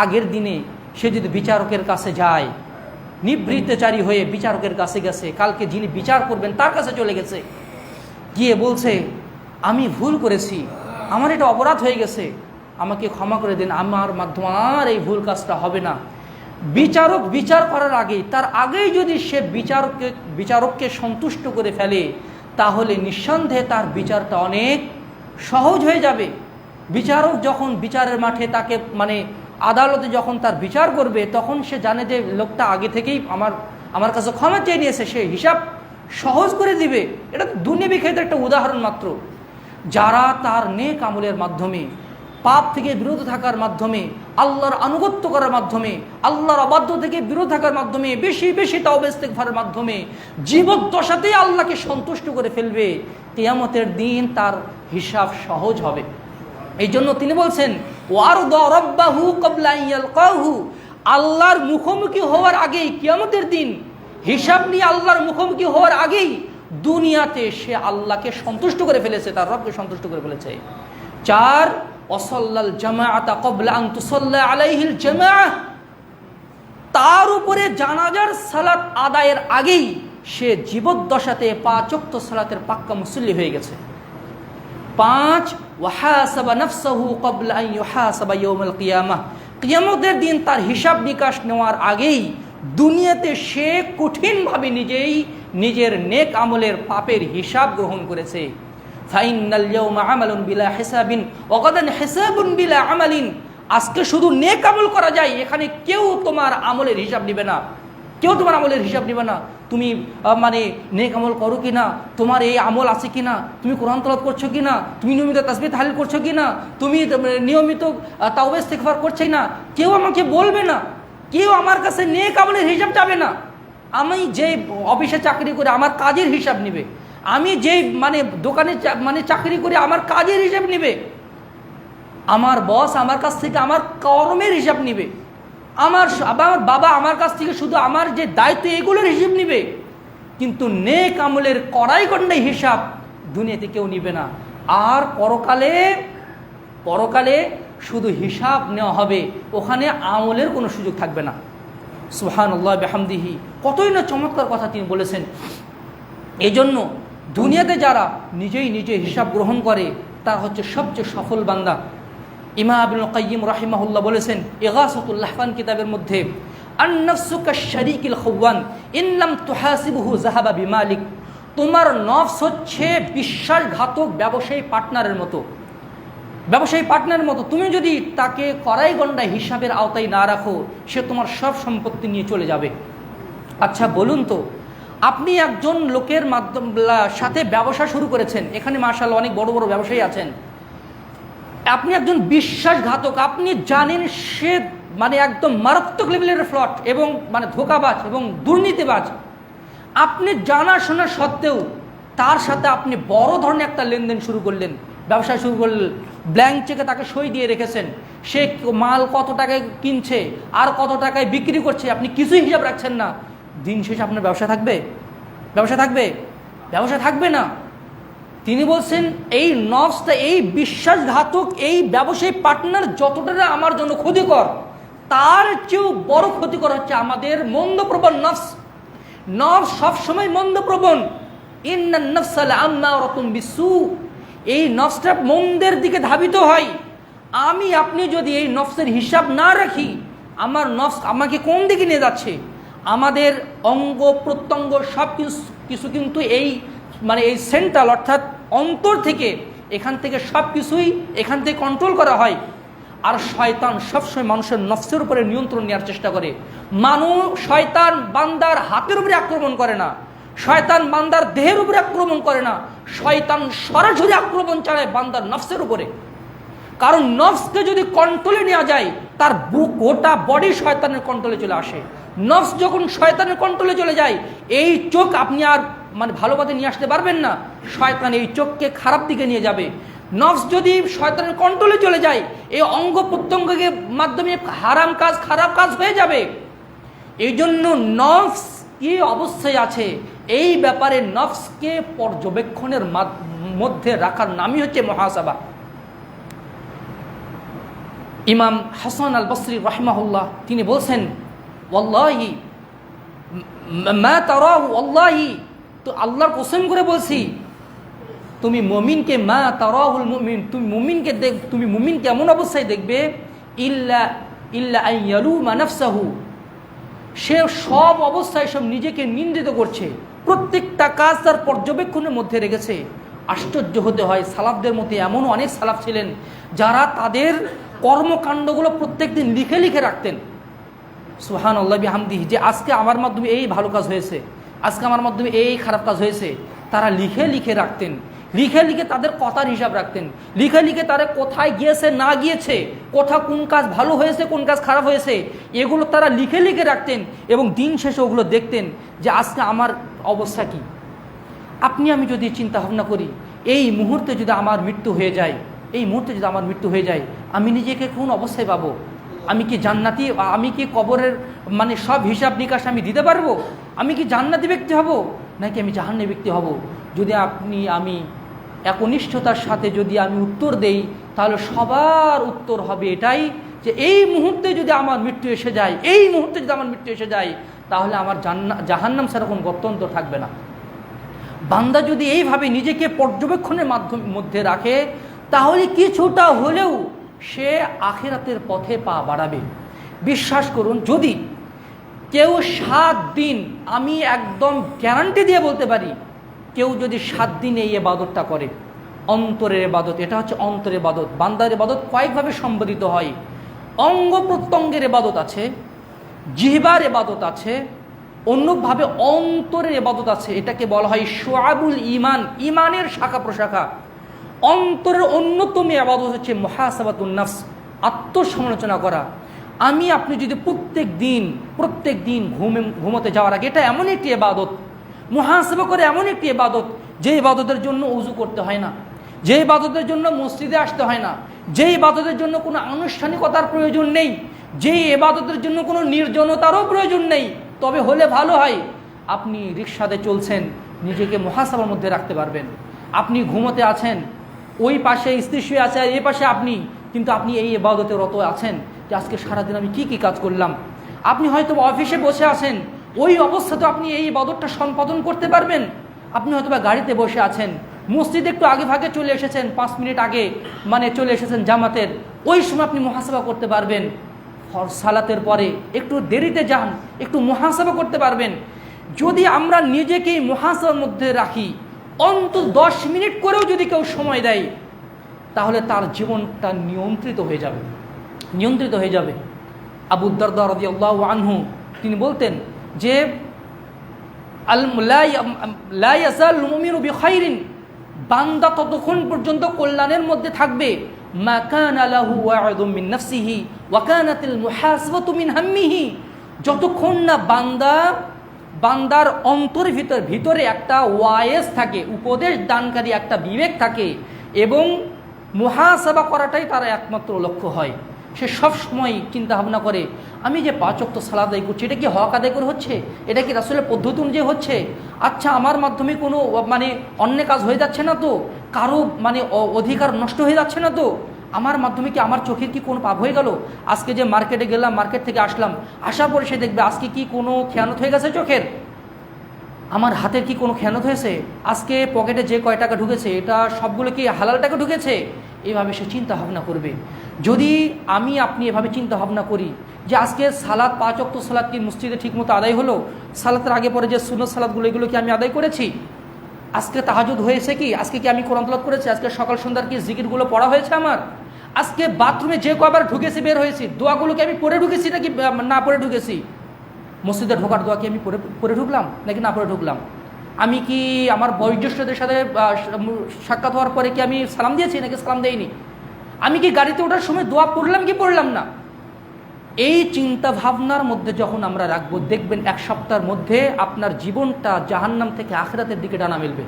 আগের দিনে সে যদি বিচারকের কাছে যায়, নিবৃত্তচারী হয়ে বিচারকের কাছে গেছে, কালকে যিনি বিচার করবেন তার কাছে চলে গেছে, গিয়ে বলছে, আমি ভুল করেছি, আমার এটা অপরাধ হয়ে গেছে, আমাকে ক্ষমা করে দিন, আমার মাধ্যমে আর এই ভুল কাজটা হবে না। বিচারক বিচার করার আগেই, তার আগেই যদি সে বিচারককে সন্তুষ্ট করে ফেলে, তাহলে নিঃসন্দেহে তার বিচারটা অনেক সহজ হয়ে যাবে। বিচারক যখন বিচারের মাঠে তাকে আদালতে যখন তার বিচার করবে, তখন সে জানে যে লোকটা আগে থেকেই আমার কাছে ক্ষমা চেয়ে নিয়েছে, সে হিসাব সহজ করে দিবে। এটা দুনিয়াবি ক্ষেত্রে একটা উদাহরণ মাত্র। যারা তার নেক আমলের মাধ্যমে, পাপ থেকে বিরত থাকার মাধ্যমে, আল্লাহর আনুগত্য করার মাধ্যমে, আল্লাহর অবাধ্য থেকে বিরত থাকার মাধ্যমে, বেশি বেশি তাওবা ইস্তেগফারের মাধ্যমে জীবদ্দশাতেই আল্লাহকে সন্তুষ্ট করে ফেলবে, কিয়ামতের দিন তার হিসাব সহজ হবে। এই জন্য তিনি বলছেন ওয়ারদা রাব্বাহু ক্বাবলা আন ইয়ালকাহু, আল্লাহর মুখোমুখি হওয়ার আগেই, কিয়ামতের দিন হিসাব নিয়ে আল্লাহর মুখোমুখি হওয়ার আগেই দুনিয়াতে সে আল্লাহকে সন্তুষ্ট করে ফেলেছে, তার রবকে সন্তুষ্ট করে ফেলেছে। 4 ওয়াসাল্লাল জামাআতা ক্বাবলা আন তুসাল্লা আলাইহিল জামাআহ, তার উপরে জানাজার সালাত আদায়ের আগেই সে জীবদ্দশাতে 5 ওয়াক্ত সালাতের পাক্কা মুসল্লি হয়ে গেছে। 5 ওয়াহাসাবা নাফসাহু ক্বাবলা আন ইউহাসাবা ইয়াউমাল কিয়ামাহ, কিয়ামতের দিন তার হিসাব নিকাশ নেওয়ার আগেই দুনিয়াতে সে কঠিনভাবে নিজের নেক আমলের পাপের হিসাব গ্রহণ করেছে। ফাইনাল ইয়াউমা আমালুন বিলা হিসাবিন ওয়া গাদান হিসাবুন বিলা আমালিন, আজকে শুধু নেক আমল করা যায়, এখানে কেউ তোমার আমলের হিসাব নেবে না, কেউ তোমার আমলের হিসাব নেবে না। তুমি নেক আমল করো কিনা, তোমার এই আমল আছে কিনা, তুমি কোরআন তেলাওয়াত করছো কিনা, তুমি নিয়মিত তাসবিহ তাহলিল করছো কিনা, তুমি নিয়মিত তাওবা ইস্তিগফার করছো না, কেউ আমাকে বলবে না, কেউ আমার কাছে নেক আমলের হিসাব চাবে না। আমি যে অফিসে চাকরি করে আমার কাজের হিসাব নেবে, আমি যে দোকানে চাকরি করে আমার কাজের হিসাব নেবে, আমার বস আমার কাছ থেকে আমার কর্মের হিসাব নেবে, আমার বাবা আমার কাছ থেকে শুধু আমার যে দায়িত্ব এগুলোর হিসাব নিবে, কিন্তু নেক আমলের কড়াই কন্ডাই হিসাব দুনিয়াতে কেউ নিবে না। আর পরকালে শুধু হিসাব নেওয়া হবে, ওখানে আমলের কোনো সুযোগ থাকবে না। সুবহানাল্লাহ বিহামদিহি, কতই না চমৎকার কথা তিনি বলেছেন। এই জন্য দুনিয়াতে যারা নিজে হিসাব গ্রহণ করে, তার হচ্ছে সবচেয়ে সফল বান্দা। ইমাম ইবনুল কাইয়িম রাহিমাহুল্লাহ বলেছেন ইগাসাতুল লাহফান কিতাবের মধ্যে, আন-নাফসু কাশ-শারীকিল খাওয়ান ইন লাম তুহাসিবহু যাহাবা বিমালিক, তোমার নফস হচ্ছে বিশ্বাসঘাতক ব্যবসায়ী পার্টনারের মতো। তুমি যদি তাকে কড়াই গন্ডায় হিসাবের আওতায় না রাখো, সে তোমার সব সম্পত্তি নিয়ে চলে যাবে। আচ্ছা বলুন তো, আপনি একজন লোকের সাথে ব্যবসা শুরু করেছেন, এখানে মাশাআল্লাহ অনেক বড় বড় ব্যবসায়ী আছেন, আপনি একজন বিশ্বাসঘাতক, আপনি জানেন সে একদম মারাত্মক লেভেলের ফ্রড এবং ধোঁকাবাজ এবং দুর্নীতিবাজ, আপনি জানা শোনা সত্ত্বেও তার সাথে আপনি বড় ধরনের একটা লেনদেন শুরু করলেন, ব্যবসা শুরু করলেন, ব্ল্যাঙ্ক চেকে তাকে সই দিয়ে রেখেছেন, সে মাল কত টাকায় কিনছে আর কত টাকায় বিক্রি করছে, আপনি কিছুই হিসাব রাখছেন না, দিন শেষে আপনার ব্যবসা থাকবে না। তিনি বলছেন এই নফসটা, এই বিশ্বাসঘাতক, এই ব্যবসায়ী পার্টনার যতটা আমার জন্য ক্ষতিকর, তার চেয়েও বড় ক্ষতিকর হচ্ছে আমাদের মন্দপ্রবণ নফস সবসময় মন্দপ্রবণ। ইন্নান নাফসা লাআম্মারাতুম বিসসু, এই নফসটা মন্দের দিকে ধাবিত হয়। আপনি যদি এই নফসের হিসাব না রাখি, আমার নফস আমাকে কোন দিকে নিয়ে যাচ্ছে, আমাদের অঙ্গ প্রত্যঙ্গ সব কিছু কিন্তু এই সেন্ট্রাল অর্থাৎ অন্তর থেকে, এখান থেকে সব কিছুই এখান থেকে কন্ট্রোল করা হয়। আর শয়তান সবসময় মানুষের নফসের উপরে নিয়ন্ত্রণ নেওয়ার চেষ্টা করে। শয়তান বান্দার হাতের উপরে আক্রমণ করে না, শয়তান বান্দার দেহের উপরে আক্রমণ করে না, শয়তান সরাসরি আক্রমণ চালায় বান্দার নফসের উপরে। কারণ নফসকে যদি কন্ট্রোলে নেওয়া যায়, তার গোটা বডি শয়তানের কন্ট্রোলে চলে আসে। নফস যখন শয়তানের কন্ট্রোলে চলে যায়, এই চোখ আপনি আর ভালো পথে নিয়ে আসতে পারবেন না, শয়তান এই চোখকে খারাপ দিকে নিয়ে যাবে। নফস যদি শয়তানের কন্ট্রোলে চলে যায়, এই অঙ্গ প্রত্যঙ্গের মাধ্যমে হারাম কাজ, খারাপ কাজ হয়ে যাবে। এই জন্য নফস কি অবস্থায় আছে, এই ব্যাপারে নফসকে পর্যবেক্ষণের মধ্যে রাখার নামই হচ্ছে মুহাসাবা। ইমাম হাসান আল বসরি রাহিমাহুল্লাহ তিনি বলছেন, ওয়াল্লাহি মা তারাহু, ওয়াল্লাহি, তো আল্লাহর কসম করে বলছি, তুমি মুমিনকে মা তারাহুল মুমিন, তুমি মুমিনকে এমন অবস্থায় দেখবে, ইল্লা আন ইয়ালুমা নাফসাহু, সে সব অবস্থায় সব নিজেকে নিন্দিত করছে, প্রত্যেকটা কাজ তার পর্যবেক্ষণের মধ্যে রেখেছে। আশ্চর্য হতে হয়, সালাফদের মধ্যে এমনও অনেক সালাফ ছিলেন যারা তাদের কর্মকাণ্ডগুলো প্রত্যেক দিন লিখে লিখে রাখতেন। সুবহানাল্লাহি বিহামদিহি, যে আজকে আমার মাধ্যমে এই ভালো কাজ হয়েছে, আজকে আমার মাধ্যমে এই খারাপ কাজ হয়েছে, তারা লিখে লিখে রাখতেন। লিখে লিখে তাদের কথার হিসাব রাখতেন, লিখে লিখে তারা কোথায় গিয়েছে না গিয়েছে, কোন কাজ ভালো হয়েছে কোন কাজ খারাপ হয়েছে, এগুলো তারা লিখে লিখে রাখতেন এবং দিন শেষে ওগুলো দেখতেন যে আজকে আমার অবস্থা কি। আপনি আমি যদি চিন্তা ভাবনা করি, এই মুহূর্তে যদি আমার মৃত্যু হয়ে যায়, এই মুহূর্তে যদি আমার মৃত্যু হয়ে যায়, আমি নিজেকে কোন অবস্থায় পাবো? আমি কি জান্নাতি, আমি কি কবরের মানে সব হিসাব নিকাশ আমি দিতে পারবো? আমি কি জান্নাতি ব্যক্তি হব নাকি আমি জাহান্নামী ব্যক্তি হব? যদি আমি একনিষ্ঠতার সাথে যদি আমি উত্তর দেই, তাহলে সবার উত্তর হবে এটাই যে এই মুহূর্তে যদি আমার মৃত্যু এসে যায়, এই মুহূর্তে যদি আমার মৃত্যু এসে যায়, তাহলে আমার জাহান্নাম সেরকম গত্যন্তর থাকবে না। বান্দা যদি এইভাবে নিজেকে পর্যবেক্ষণের মধ্যে রাখে, তাহলে কিছুটা হলেও সে আখিরাতের পথে পা বাড়াবে। বিশ্বাস করুন, যদি কেউ 7 দিন, আমি একদম গ্যারান্টি দিয়ে বলতে পারি, কেউ যদি 7 দিন এই ইবাদতটা করে, অন্তরের ইবাদত, এটা হচ্ছে অন্তরের ইবাদত। বান্দার ইবাদত কয়েকভাবে সম্বোধিত হয়। অঙ্গ প্রত্যঙ্গের ইবাদত আছে, জিহ্বার ইবাদত আছে, অন্যভাবে অন্তরের ইবাদত আছে। এটাকে বলা হয় শুআবুল ঈমান, ঈমানের শাখা প্রশাখা। অন্তরের অন্যতম ইবাদত হচ্ছে মুহাসাবাতুন নফস, আত্মসমালোচনা করা। আপনি যদি প্রত্যেক দিন ঘুমোতে যাওয়ার আগে, এটা এমন একটি ইবাদত, মুহাসাবা করে এমন একটি ইবাদত, যে ইবাদতের জন্য ওযু করতে হয় না, যে ইবাদতের জন্য মসজিদে আসতে হয় না, যে ইবাদতের জন্য কোনো আনুষ্ঠানিকতার প্রয়োজন নেই, যে ইবাদতের জন্য কোনো নির্জনতারও প্রয়োজন নেই। তবে হলে ভালো হয়, আপনি রিকশাতে চলছেন, নিজেকে মুহাসাবার মধ্যে রাখতে পারবেন। আপনি ঘুমোতে আছেন, ওই পাশে স্ত্রী শুয়ে আছে, এই পাশে আপনি, কিন্তু আপনি এই ইবাদতে রত আছেন যে আজকে সারাদিন আমি কি কাজ করলাম। আপনি হয়তো অফিসে বসে আছেন, ওই অবস্থাতে আপনি এই ইবাদতটা সম্পাদন করতে পারবেন। আপনি হয়তো বা গাড়িতে বসে আছেন, মসজিদে একটু আগে ভাগে চলে এসেছেন, 5 মিনিট আগে মানে চলে এসেছেন জামাতের, ওই সময় আপনি মুহাসাবা করতে পারবেন। সালাতের পরে একটু দেরিতে যান, একটু মুহাসাবা করতে পারবেন। যদি আমরা নিজেকেই মুহাসাবার মধ্যে রাখি, অন্তত 10 মিনিট করেও যদি কেউ সময় দেয়, তাহলে তার জীবনটা নিয়ন্ত্রিত হয়ে যাবে। আবু দারদা রাদিয়াল্লাহু আনহু তিনি বলতেন যে লা ইয়াজাল মুমিনু বিখাইরিন, বান্দা ততক্ষণ পর্যন্ত কল্যাণের মধ্যে থাকবে, মা কানা লাহু ওয়া'দুম মিন নাফসিহি ওয়া কানাতিল মুহাসাবাতু মিন হাম্মিহি, যতক্ষণ না বান্দার অন্তরের ভিতরে একটা ওয়াইজ থাকে, উপদেশ দানকারী একটা বিবেক থাকে, এবং মুহাসাবা করাটাই তার একমাত্র লক্ষ্য হয়। সে সবসময় চিন্তা ভাবনা করে, আমি যে 5 ওয়াক্ত সালাত আদায় করছি, এটা কি হক আদায় করে হচ্ছে? এটা কি রাসূলের পদ্ধতি অনুযায়ী হচ্ছে? আচ্ছা, আমার মাধ্যমে কোনো মানে অন্যায় কাজ হয়ে যাচ্ছে না তো? কারো মানে অধিকার নষ্ট হয়ে যাচ্ছে না তো? আমার মাধ্যমে কি আমার চোখের কি কোনো পাপ হয়ে গেল? আজকে যে মার্কেটে গেলাম, মার্কেট থেকে আসলাম, আসার পরে সে দেখবে আজকে কি কোনো খেয়ানত হয়ে গেছে চোখের? আমার হাতের কি কোনো খেয়ানত হয়েছে? আজকে পকেটে যে কয় টাকা ঢুকেছে, এটা সবগুলো কি হালাল টাকা ঢুকেছে? এইভাবে সে চিন্তা ভাবনা করবে। যদি আপনি এভাবে চিন্তা ভাবনা করি যে আজকে সালাত 5 ওয়াক্ত সালাত কি মসজিদে ঠিকমতো আদায় হলো? সালাতের আগে পরে যে সুন্নত সালাতগুলো, এগুলো কি আমি আদায় করেছি? আজকে তাহাজ্জুদ হয়েছে কি? আজকে কি আমি কোরআন তেলাওয়াত করেছি? আজকে সকাল সন্ধ্যার কি জিকিরগুলো পড়া হয়েছে আমার? আজকে বাথরুমে যে কয়বার ঢুকেছি বের হয়েছি, দোয়াগুলোকে আমি পড়ে ঢুকেছি নাকি না পড়ে ঢুকেছি? মসজিদে ঢোকার দোয়া কি আমি পড়ে ঢুকলাম নাকি না পড়ে ঢুকলাম? আমি কি আমার বয়োজ্যেষ্ঠদের সাথে সাক্ষাৎ হওয়ার পরে কি আমি সালাম দিয়েছি নাকি সালাম দেইনি? আমি কি গাড়িতে ওঠার সময় দোয়া পড়লাম কি পড়লাম না? এই চিন্তা ভাবনার মধ্যে যখন আমরা রাখবো, দেখবেন 1 সপ্তাহের মধ্যে আপনার জীবনটা জাহান্নাম থেকে আখিরাতের দিকে ডানা মেলবে,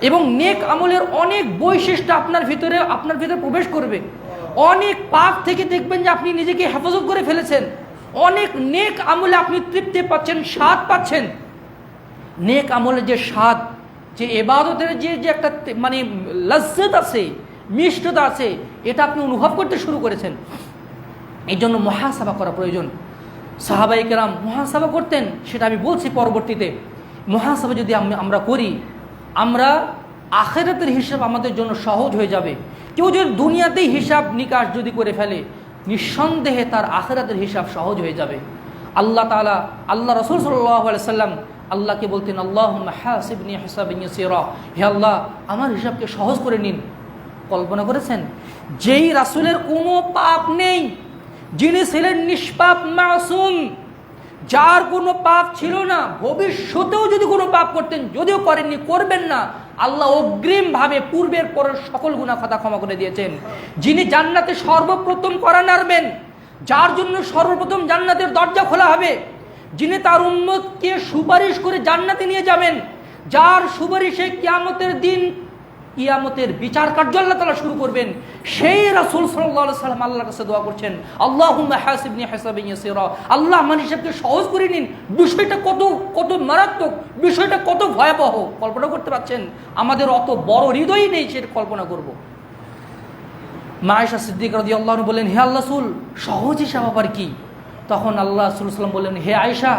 এবং নেক আমলের অনেক বৈশিষ্ট্য আপনার ভিতরে প্রবেশ করবে। অনেক পাপ থেকে দেখবেন যে আপনি নিজেকে হেফাজত করে ফেলেছেন। অনেক নেক আমলে আপনি তৃপ্তি পাচ্ছেন, স্বাদ পাচ্ছেন। নেক আমলের যে স্বাদ, যে ইবাদতের যে একটা মানে লজ্জত আছে, মিষ্টতা আছে, এটা আপনি অনুভব করতে শুরু করেছেন। এই জন্য মুহাসাবা করা প্রয়োজন। সাহাবায়ে কেরাম মুহাসাবা করতেন, সেটা আমি বলছি পরবর্তীতে। মুহাসাবা যদি আমরা করি, আমরা আখিরাতের হিসাব আমাদের জন্য সহজ হয়ে যাবে। কেউ যদি দুনিয়াতেই হিসাব নিকাশ যদি করে ফেলে, নিঃসন্দেহে তার আখিরাতের হিসাব সহজ হয়ে যাবে। আল্লাহ তাআলা, আল্লাহ রাসূল সাল্লাল্লাহু আলাইহি সাল্লাম আল্লাহকে বলতেন, আল্লাহুম্মা হাসিবনি হিসাবান ইয়াসীরা, হে আল্লাহ আমার হিসাবকে সহজ করে নিন। কল্পনা করেছেন, যেই রাসূলের কোনো পাপ নেই, যিনি ছিলেন নিষ্পাপ মাসুম, যার কোনো পাপ ছিল না, ভবিষ্যতেও যদি কোনো পাপ করতেন, যদিও করেননি, করবেন না, আল্লাহ অগ্রিমভাবে পূর্বের পরের সকল গুনাহ খাতা ক্ষমা করে দিয়েছেন। যিনি জান্নাতে সর্বপ্রথম করা নাড়বেন, যার জন্য সর্বপ্রথম জান্নাতের দরজা খোলা হবে, যিনি তার উম্মতকে সুপারিশ করে জান্নাতে নিয়ে যাবেন, যার সুপারিশে কিয়ামতের দিন কিয়ামতের বিচার কার্য আল্লাহ তাআলা শুরু করবেন, সেই রাসূল সাল্লাল্লাহু আলাইহি সাল্লাম আল্লাহর কাছে দোয়া করছেন, আল্লাহুম্মা হাসিবনি হিসাবান ইয়াসীরা, আল্লাহ আমার হিসাবকে সহজ করে নিন। বিষয়টা কত মারাত্মক, বিষয়টা কত ভয়াবহ কল্পনা করতে পারছেন? আমাদের অত বড় হৃদয় নেই সে কল্পনা করব। মা আয়েশা সিদ্দিকা রাদিয়াল্লাহু আনহা বলেন, হে আল্লাহ রাসূল, সহজ হিসাব আবার কি? তখন আল্লাহ রাসূল সাল্লাল্লাহু আলাইহি ওয়াসাল্লাম বললেন, হে আয়েশা,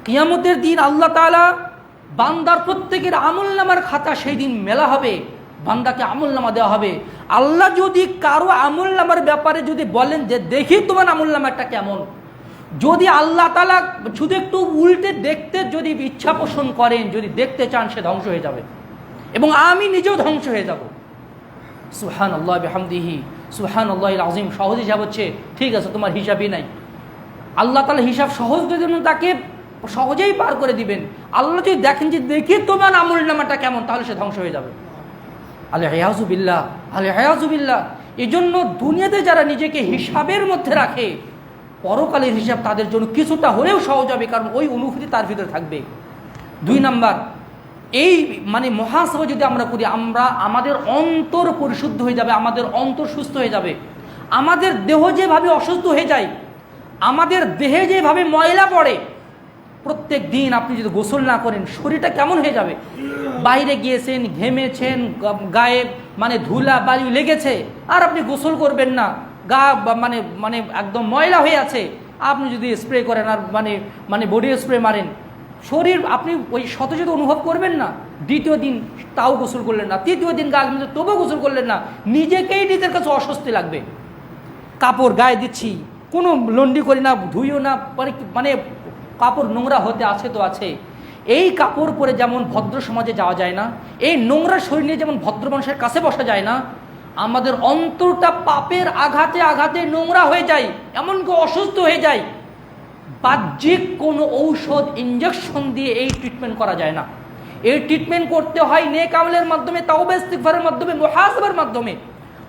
কিয়ামতের দিন আল্লাহ তাআলা বান্দার প্রত্যেকের আমলনামার খাতা সেই দিন মেলা হবে, বান্দাকে আমলনামা দেওয়া হবে। আল্লাহ যদি কারো আমলনামার ব্যাপারে যদি বলেন যে দেখি তোমার আমলনামাটা কেমন, যদি আল্লাহ তাআলা শুধু একটু উল্টে দেখতে যদি ইচ্ছা পোষণ করেন, যদি দেখতে চান, সে ধ্বংস হয়ে যাবে এবং আমি নিজেও ধ্বংস হয়ে যাব। সুবহানাল্লাহ বিহামদিহি সুবহানাল্লাহিল আযীম। সহজ হিসাব হচ্ছে, ঠিক আছে তোমার হিসাবই নাই, আল্লাহ তাআলা হিসাব সহজ করে দেবেন, তাকে সহজেই পার করে দিবেন। আল্লাহ যদি দেখেন যে দেখি তোমার আমলনামাটা কেমন, তাহলে সে ধ্বংস হয়ে যাবে। আল-ইয়াযু বিল্লাহ, আল-ইয়াযু বিল্লাহ। এই জন্য দুনিয়াতে যারা নিজেকে হিসাবের মধ্যে রাখে, পরকালের হিসাব তাদের জন্য কিছুটা হলেও সহজ হবে, কারণ ওই অনুভূতি তার ভিতরে থাকবে। 2 নাম্বার, এই মহাসাবা যদি আমরা করি, আমাদের অন্তর পরিশুদ্ধ হয়ে যাবে, আমাদের অন্তর সুস্থ হয়ে যাবে। আমাদের দেহ যেভাবে অসুস্থ হয়ে যায়, আমাদের দেহে যেভাবে ময়লা পড়ে, প্রত্যেক দিন আপনি যদি গোসল না করেন, শরীরটা কেমন হয়ে যাবে? বাইরে গিয়েছেন, ঘেমেছেন, গায়ে ধুলা বালি লেগেছে, আর আপনি গোসল করবেন না, গা একদম ময়লা হয়ে আছে, আপনি যদি স্প্রে করেন আর বডি স্প্রে মারেন, শরীর আপনি ওই সতেজতা অনুভব করবেন না। দ্বিতীয় দিন তাও গোসল করলেন না, তৃতীয় দিন গা ঘেমেছে তবুও গোসল করলেন না, নিজেকেই নিজের কাছে অস্বস্তি লাগবে। কাপড় গায়ে দিচ্ছি, কোনো লন্ডি করি না, ধুইও না, কাপড় নোংরা হতে আছে তো আছে। এই কাপড় পরে যেমন ভদ্র সমাজে যাওয়া যায় না, এই নোংরা শরীর নিয়ে যেমন ভদ্র মানুষের কাছে বসা যায় না, আমাদের অন্তরটা পাপের আঘাতে আঘাতে নোংরা হয়ে যায়, এমনকি অসুস্থ হয়ে যায়। বাহ্যিক কোনো ঔষধ ইনজেকশন দিয়ে এই ট্রিটমেন্ট করা যায় না। এই ট্রিটমেন্ট করতে হয় নেক আমলের মাধ্যমে, তাওবা ইস্তিগফারের মাধ্যমে, মুহাসাবার মাধ্যমে।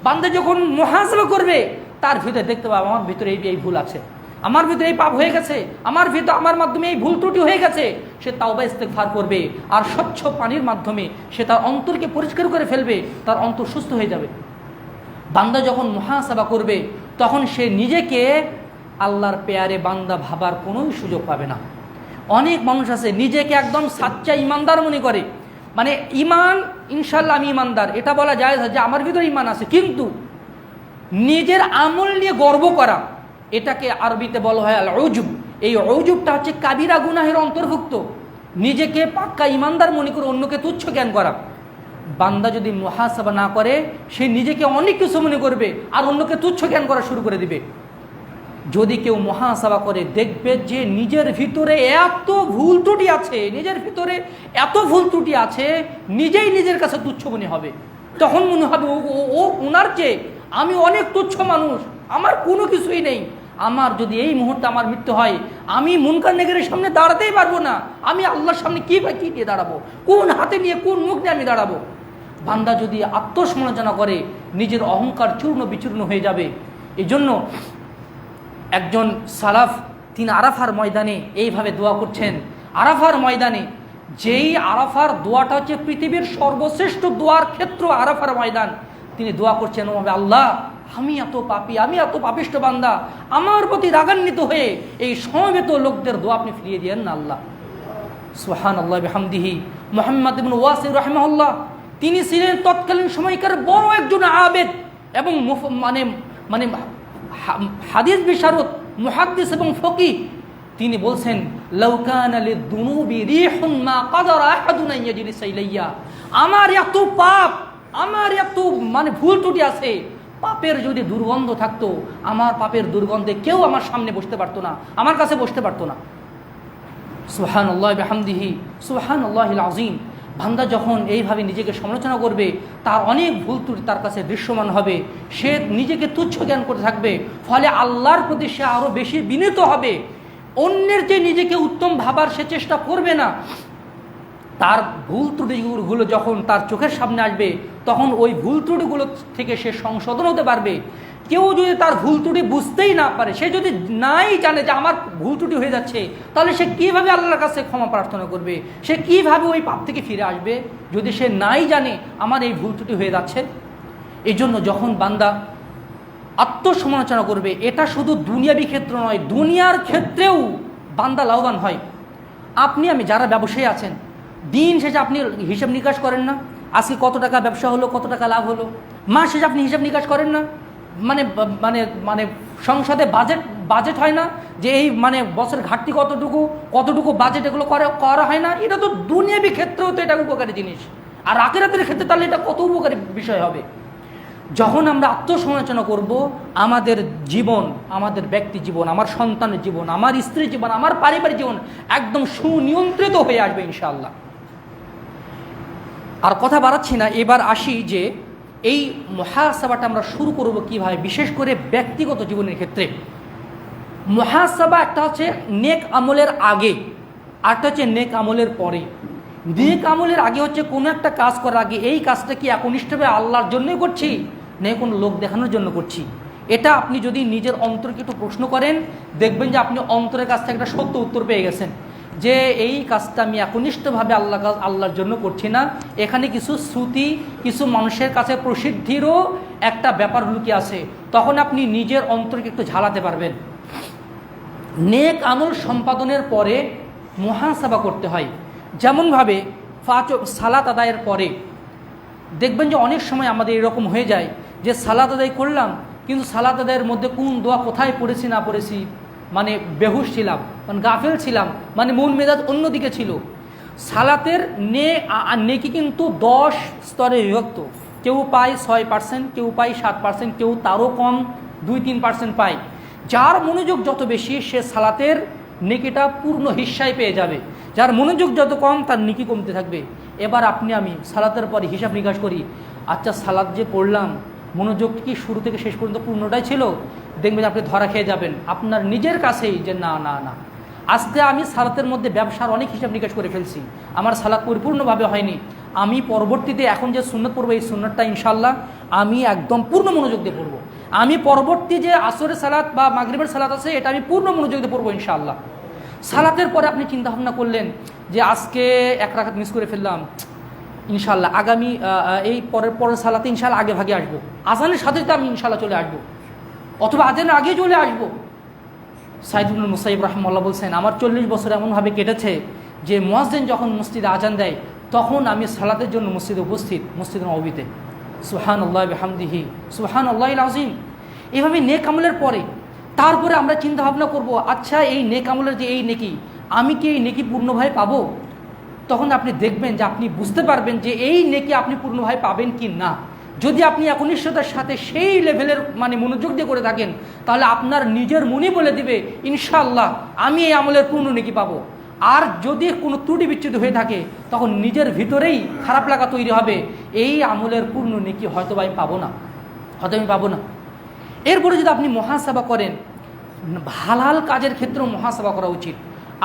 বান্দা যখন মুহাসাবা করবে, তার ভিতরে দেখতে পাবে আমার ভিতরে এই ভুল আছে, আমার ভিতরে এই পাপ হয়ে গেছে, আমার মাধ্যমে এই ভুল ত্রুটি হয়ে গেছে। সে তাওবা ইস্তিগফার করবে, আর স্বচ্ছ পানির মাধ্যমে সে তার অন্তরকে পরিষ্কার করে ফেলবে, তার অন্তর সুস্থ হয়ে যাবে। বান্দা যখন মুহাসাবা করবে, তখন সে নিজেকে আল্লাহর পেয়ারে বান্দা ভাবার কোনো সুযোগ পাবে না। অনেক মানুষ আছে নিজেকে একদম সাচ্চা ইমানদার মনে করে, ইমান ইনশাল্লাহ আমি ইমানদার, এটা বলা যায় যে আমার ভিতরে ইমান আছে, কিন্তু নিজের আমল নিয়ে গর্ব করা, এটাকে আরবিতে বলা হয় আল-উজব। এই উজবটা হচ্ছে কাবিরা গুনাহের অন্তর্ভুক্ত। নিজেকে পাক্কা ইমানদার মনে করে অন্যকে তুচ্ছ জ্ঞান করা। বান্দা যদি মুহাসাবা না করে, সে নিজেকে অনেক কিছু মনে করবে আর অন্যকে তুচ্ছ জ্ঞান করা শুরু করে দিবে। যদি কেউ মুহাসাবা করে, দেখবে যে নিজের ভিতরে এত ভুল ত্রুটি আছে, নিজেই নিজের কাছে তুচ্ছ মনে হবে। তখন মনে হবে ও ওনার চেয়ে আমি অনেক তুচ্ছ মানুষ, আমার কোনো কিছুই নেই। আমার যদি এই মুহূর্তে আমার মৃত্যু হয়, আমি মুনকার নেকিরের সামনে দাঁড়াতেই পারবো না, আমি আল্লাহর সামনে কি দিয়ে দাঁড়াবো, কোন হাতে নিয়ে কোন মুখ নিয়ে আমি দাঁড়াবো। বান্দা যদি আত্মসমালোচনা করে, নিজের অহংকার চূর্ণ বিচূর্ণ হয়ে যাবে। এই জন্য একজন সালাফ, তিনি আরাফার ময়দানে এইভাবে দোয়া করছেন। আরাফার ময়দানে, যেই আরাফার দোয়াটা হচ্ছে পৃথিবীর সর্বশ্রেষ্ঠ দোয়ার ক্ষেত্র, আরাফার ময়দান, তিনি দোয়া করছেন, আল্লাহ আমি এত পাপী, আমি এত পাপিষ্ঠ বান্দা, আমার প্রতি রাগান্বিত হয়ে এই সমবেত লোকদের দোয়া আপনি ফিরিয়ে দিয়েন না আল্লাহ। সুবহানাল্লাহ বিহামদিহি। মুহাম্মদ ইবনে ওয়াসি রাহিমাহুল্লাহ, তিনি ছিলেন তৎকালীন সময়কার বড় একজন আবেদ এবং হাদিস বিশারদ, মুহাদ্দিস এবং ফকিহ। তিনি বলছেন, লাউ কানা লিদ-দুনুবি রিহুন মা কাদারা আহাদুন আন ইয়াজলিসা ইলাইয়া। আমার এত পাপ, আমার এত ভুল ত্রুটি আছে, পাপের যদি দুর্গন্ধ থাকতো, আমার পাপের দুর্গন্ধে কেউ আমার সামনে বসতে পারতো না, আমার কাছে বসতে পারতো না। সুবহানাল্লাহি বিহামদিহি সুবহানাল্লাহিল আযীম। বান্দা যখন এইভাবে নিজেকে সমালোচনা করবে, তার অনেক ভুল ত্রুটি তার কাছে দৃশ্যমান হবে, সে নিজেকে তুচ্ছ জ্ঞান করতে থাকবে, ফলে আল্লাহর প্রতি সে আরও বেশি বিনীত হবে। অন্যের যে নিজেকে উত্তম ভাবার সে চেষ্টা করবে না। তার ভুল ত্রুটিগুলো যখন তার চোখের সামনে আসবে, তখন ওই ভুল ত্রুটিগুলো থেকে সে সংশোধন হতে পারবে। কেউ যদি তার ভুল ত্রুটি বুঝতেই না পারে, সে যদি নাই জানে যে আমার ভুল ত্রুটি হয়ে যাচ্ছে, তাহলে সে কীভাবে আল্লাহর কাছে ক্ষমা প্রার্থনা করবে? সে কীভাবে ওই পাপ থেকে ফিরে আসবে যদি সে নাই জানে আমার এই ভুল ত্রুটি হয়ে যাচ্ছে? এই জন্য যখন বান্দা আত্মসমালোচনা করবে, এটা শুধু দুনিয়াবী ক্ষেত্র নয়, দুনিয়ার ক্ষেত্রেও বান্দা লাভবান হয়। আপনি আমি যারা ব্যবসায়ী আছেন, দিন শেষে আপনি হিসাব নিকাশ করেন না? আজকে কত টাকা ব্যবসা হলো, কত টাকা লাভ হলো, মাস শেষে আপনি হিসাব নিকাশ করেন না? মানে মানে মানে সংসদে বাজেট হয় না যে এই বছরের ঘাটতি কতটুকু বাজেট, এগুলো করা হয় না? এটা তো দুনিয়াবী ক্ষেত্রেও তো এটা উপকারী জিনিস, আর আখিরাতের ক্ষেত্রে তাহলে এটা কত উপকারী বিষয় হবে। যখন আমরা আত্মসমালোচনা করব, আমাদের জীবন, আমাদের ব্যক্তি জীবন, আমার সন্তানের জীবন, আমার স্ত্রীর জীবন, আমার পারিবারিক জীবন একদম সুনিয়ন্ত্রিত হয়ে আসবে ইনশাআল্লাহ। আর কথা বাড়াচ্ছি না, এবার আসি যে এই মুহাসাবাটা আমরা শুরু করব কিভাবে, বিশেষ করে ব্যক্তিগত জীবনের ক্ষেত্রে। মুহাসাবা একটা হচ্ছে নেক আমলের আগে, আরেকটা হচ্ছে নেক আমলের পরে। নেক আমলের আগে হচ্ছে কোনো একটা কাজ করার আগে এই কাজটা কি একনিষ্ঠভাবে আল্লাহর জন্যই করছি, নেই কোনো লোক দেখানোর জন্য করছি? এটা আপনি যদি নিজের অন্তরকে একটু প্রশ্ন করেন, দেখবেন যে আপনি অন্তরের কাছ থেকে একটা সত্য উত্তর পেয়ে গেছেন যে এই কাজটা আমি একনিষ্ঠভাবে আল্লাহর জন্য করছি না। এখানে কিছু শ্রুতি, কিছু মানুষের কাছে প্রসিদ্ধিরও একটা ব্যাপার লুকিয়ে আছে। তখন আপনি নিজের অন্তরকে একটু ঝালাতে পারবেন। নেক আমল সম্পাদনের পরে মুহাসাবা করতে হয়। যেমনভাবে সালাত আদায়ের পরে দেখবেন যে অনেক সময় আমাদের এরকম হয়ে যায় যে সালাত আদায় করলাম, কিন্তু সালাত আদায়ের মধ্যে কোন দোয়া কোথায় পড়েছি না পড়েছি, বেহুশ ছিলাম, গাফেল ছিলাম, মন মেজাজ অন্যদিকে ছিল। সালাতের নেকি কিন্তু 10 স্তরে বিভক্ত। কেউ পায় 6%, কেউ পায় 7%, কেউ তারও কম 2-3% পায়। যার মনোযোগ যত বেশি সে সালাতের নেকিটা পূর্ণ হিস্সায় পেয়ে যাবে, যার মনোযোগ যত কম তার নেকি কমতে থাকবে। এবার আপনি আমি সালাতের পরে হিসাব নিকাশ করি, আচ্ছা সালাত যে পড়লাম, মনোযোগ কি শুরু থেকে শেষ পর্যন্ত পূর্ণটাই ছিল? দেখবেন আপনি ধরা খেয়ে যাবেন আপনার নিজের কাছেই যে না না না, আজকে আমি সালাতের মধ্যে ব্যবসার অনেক হিসাব নিকাশ করে ফেলছি, আমার সালাত পরিপূর্ণভাবে হয়নি। আমি পরবর্তীতে এখন যে সুন্নত পড়বো, এই সুন্নতটা ইনশাল্লাহ আমি একদম পূর্ণ মনোযোগ দিয়ে পড়বো। আমি পরবর্তী যে আসরের সালাত বা মাগরিবের সালাত আছে, এটা আমি পূর্ণ মনোযোগ দিয়ে পড়বো ইনশাআল্লাহ। সালাতের পরে আপনি চিন্তা ভাবনা করলেন যে আজকে 1 রাকাত মিস করে ফেললাম, ইনশাআল্লাহ আগামী এই পরের সালাতে ইনশাআল্লাহ আগে ভাগে আসবো, আজানের সাথে তো আমি ইনশাআল্লাহ চলে আসবো, অথবা আজানের আগে চলে আসবো। সাইদ ইবনে মুসাইয়িব রাহিমাহুল্লাহ বলছেন, আমার 40 বছর এমনভাবে কেটেছে যে মুয়াজ্জিন যখন মসজিদে আজান দেয়, তখন আমি সালাতের জন্য মসজিদে উপস্থিত, মসজিদের নববীতে। সুবহানাল্লাহি বিহামদিহি সুবহানাল্লাহিল আযীম। এভাবে নেক আমলের পরে তারপরে আমরা চিন্তা ভাবনা করবো, আচ্ছা এই নেক আমলের যে এই নেকি, আমি কি এই নেকি পূর্ণভাবে পাবো? তখন আপনি দেখবেন যে আপনি বুঝতে পারবেন যে এই নেকি আপনি পূর্ণভাবে পাবেন কি না। যদি আপনি একনিষ্ঠতার সাথে সেই লেভেলের মনোযোগ দিয়ে করে থাকেন, তাহলে আপনার নিজের মনে বলে দিবে ইনশাআল্লাহ আমি এই আমলের পূর্ণ নেকি পাবো। আর যদি কোনো ত্রুটি বিচ্যুতি হয়ে থাকে, তখন নিজের ভিতরেই খারাপ লাগা তৈরি হবে, এই আমলের পূর্ণ নেকি হয়তো আমি পাবো না। এরপরে যদি আপনি মুহাসাবা করেন, হালাল কাজের ক্ষেত্রেও মুহাসাবা করা উচিত।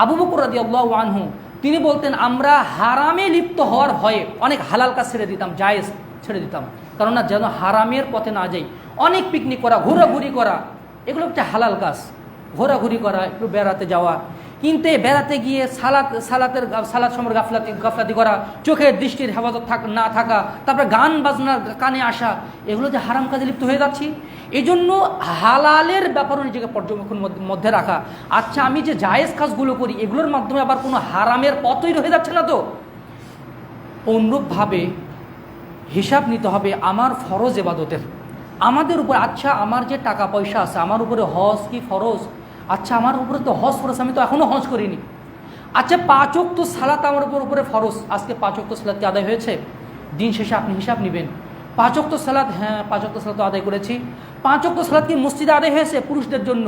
আবু বকর রাদিয়াল্লাহু আনহু তিনি বলতেন, আমরা হারামে লিপ্ত হওয়ার ভয়ে অনেক হালাল কাজ ছেড়ে দিতাম, জায়েজ ছেড়ে দিতাম, কারণ না যেন হারামের পথে না যাই। অনেক পিকনিক করা, ঘোরাঘুরি করা, এগুলো একটা হালাল কাজ। ঘোরাঘুরি করা, একটু বেড়াতে যাওয়া, কিন্তু বেড়াতে গিয়ে সালাত সময় গাফলাতি করা, চোখের দৃষ্টির হেফাজত না থাকা, তারপরে গান বাজনার কানে আসা, এগুলো যে হারাম কাজে লিপ্ত হয়ে যাচ্ছি। এই জন্য হালালের ব্যাপারও নিজেকে পর্যবেক্ষণ মধ্যে রাখা। আচ্ছা আমি যে জায়েজ কাজগুলো করি, এগুলোর মাধ্যমে আবার কোনো হারামের পথ তৈরি হয়ে যাচ্ছে না তো? অনুরূপভাবে হিসাব নিতে হবে আমার ফরজ ইবাদতের, আমাদের উপর। আচ্ছা আমার যে টাকা পয়সা আছে, আমার উপরে হজ কি ফরজ? আচ্ছা আমার উপরে তো হজ ফরজ, আমি তো এখনও হজ করিনি। আচ্ছা 5 ওয়াক্ত সালাত আমার উপরে ফরজ, আজকে 5 ওয়াক্ত সালাত কি আদায় হয়েছে? দিন শেষে আপনি হিসাব নেবেন, 5 ওয়াক্ত সালাত, হ্যাঁ 5 ওয়াক্ত সালাত আদায় করেছি। 5 ওয়াক্ত সালাত কি মসজিদে আদায় হয়েছে পুরুষদের জন্য?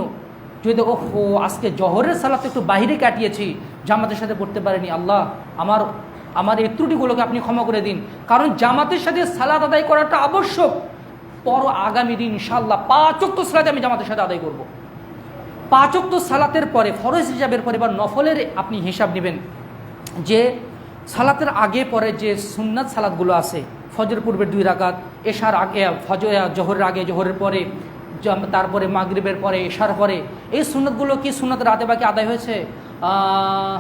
যদি ওহো আজকে জহরের সালাত একটু বাইরে কাটিয়েছি, জামাতের সাথে পড়তে পারিনি, আল্লাহ আমার এই ত্রুটিগুলোকে আপনি ক্ষমা করে দিন। কারণ জামাতের সাথে সালাত আদায় করাটা আবশ্যক। আগামী দিন ইনশাআল্লাহ 5 ওয়াক্ত সালাত আমি জামাতের সাথে আদায় করব। 5 ওয়াক্ত সালাতের পরে ফরজ হিসাবের পরে বা নফলের আপনি হিসাব নেবেন যে সালাতের আগে পরে যে সুন্নাত সালাতগুলো আছে, ফজর পূর্বের 2 রাকাত, এশার আগে জোহরের আগে, জোহরের পরে, তারপরে মাগরিবের পরে, এশার পরে, এই সুন্নাতগুলো কি সুন্নাত রাতে বাকি আদায় হয়েছে?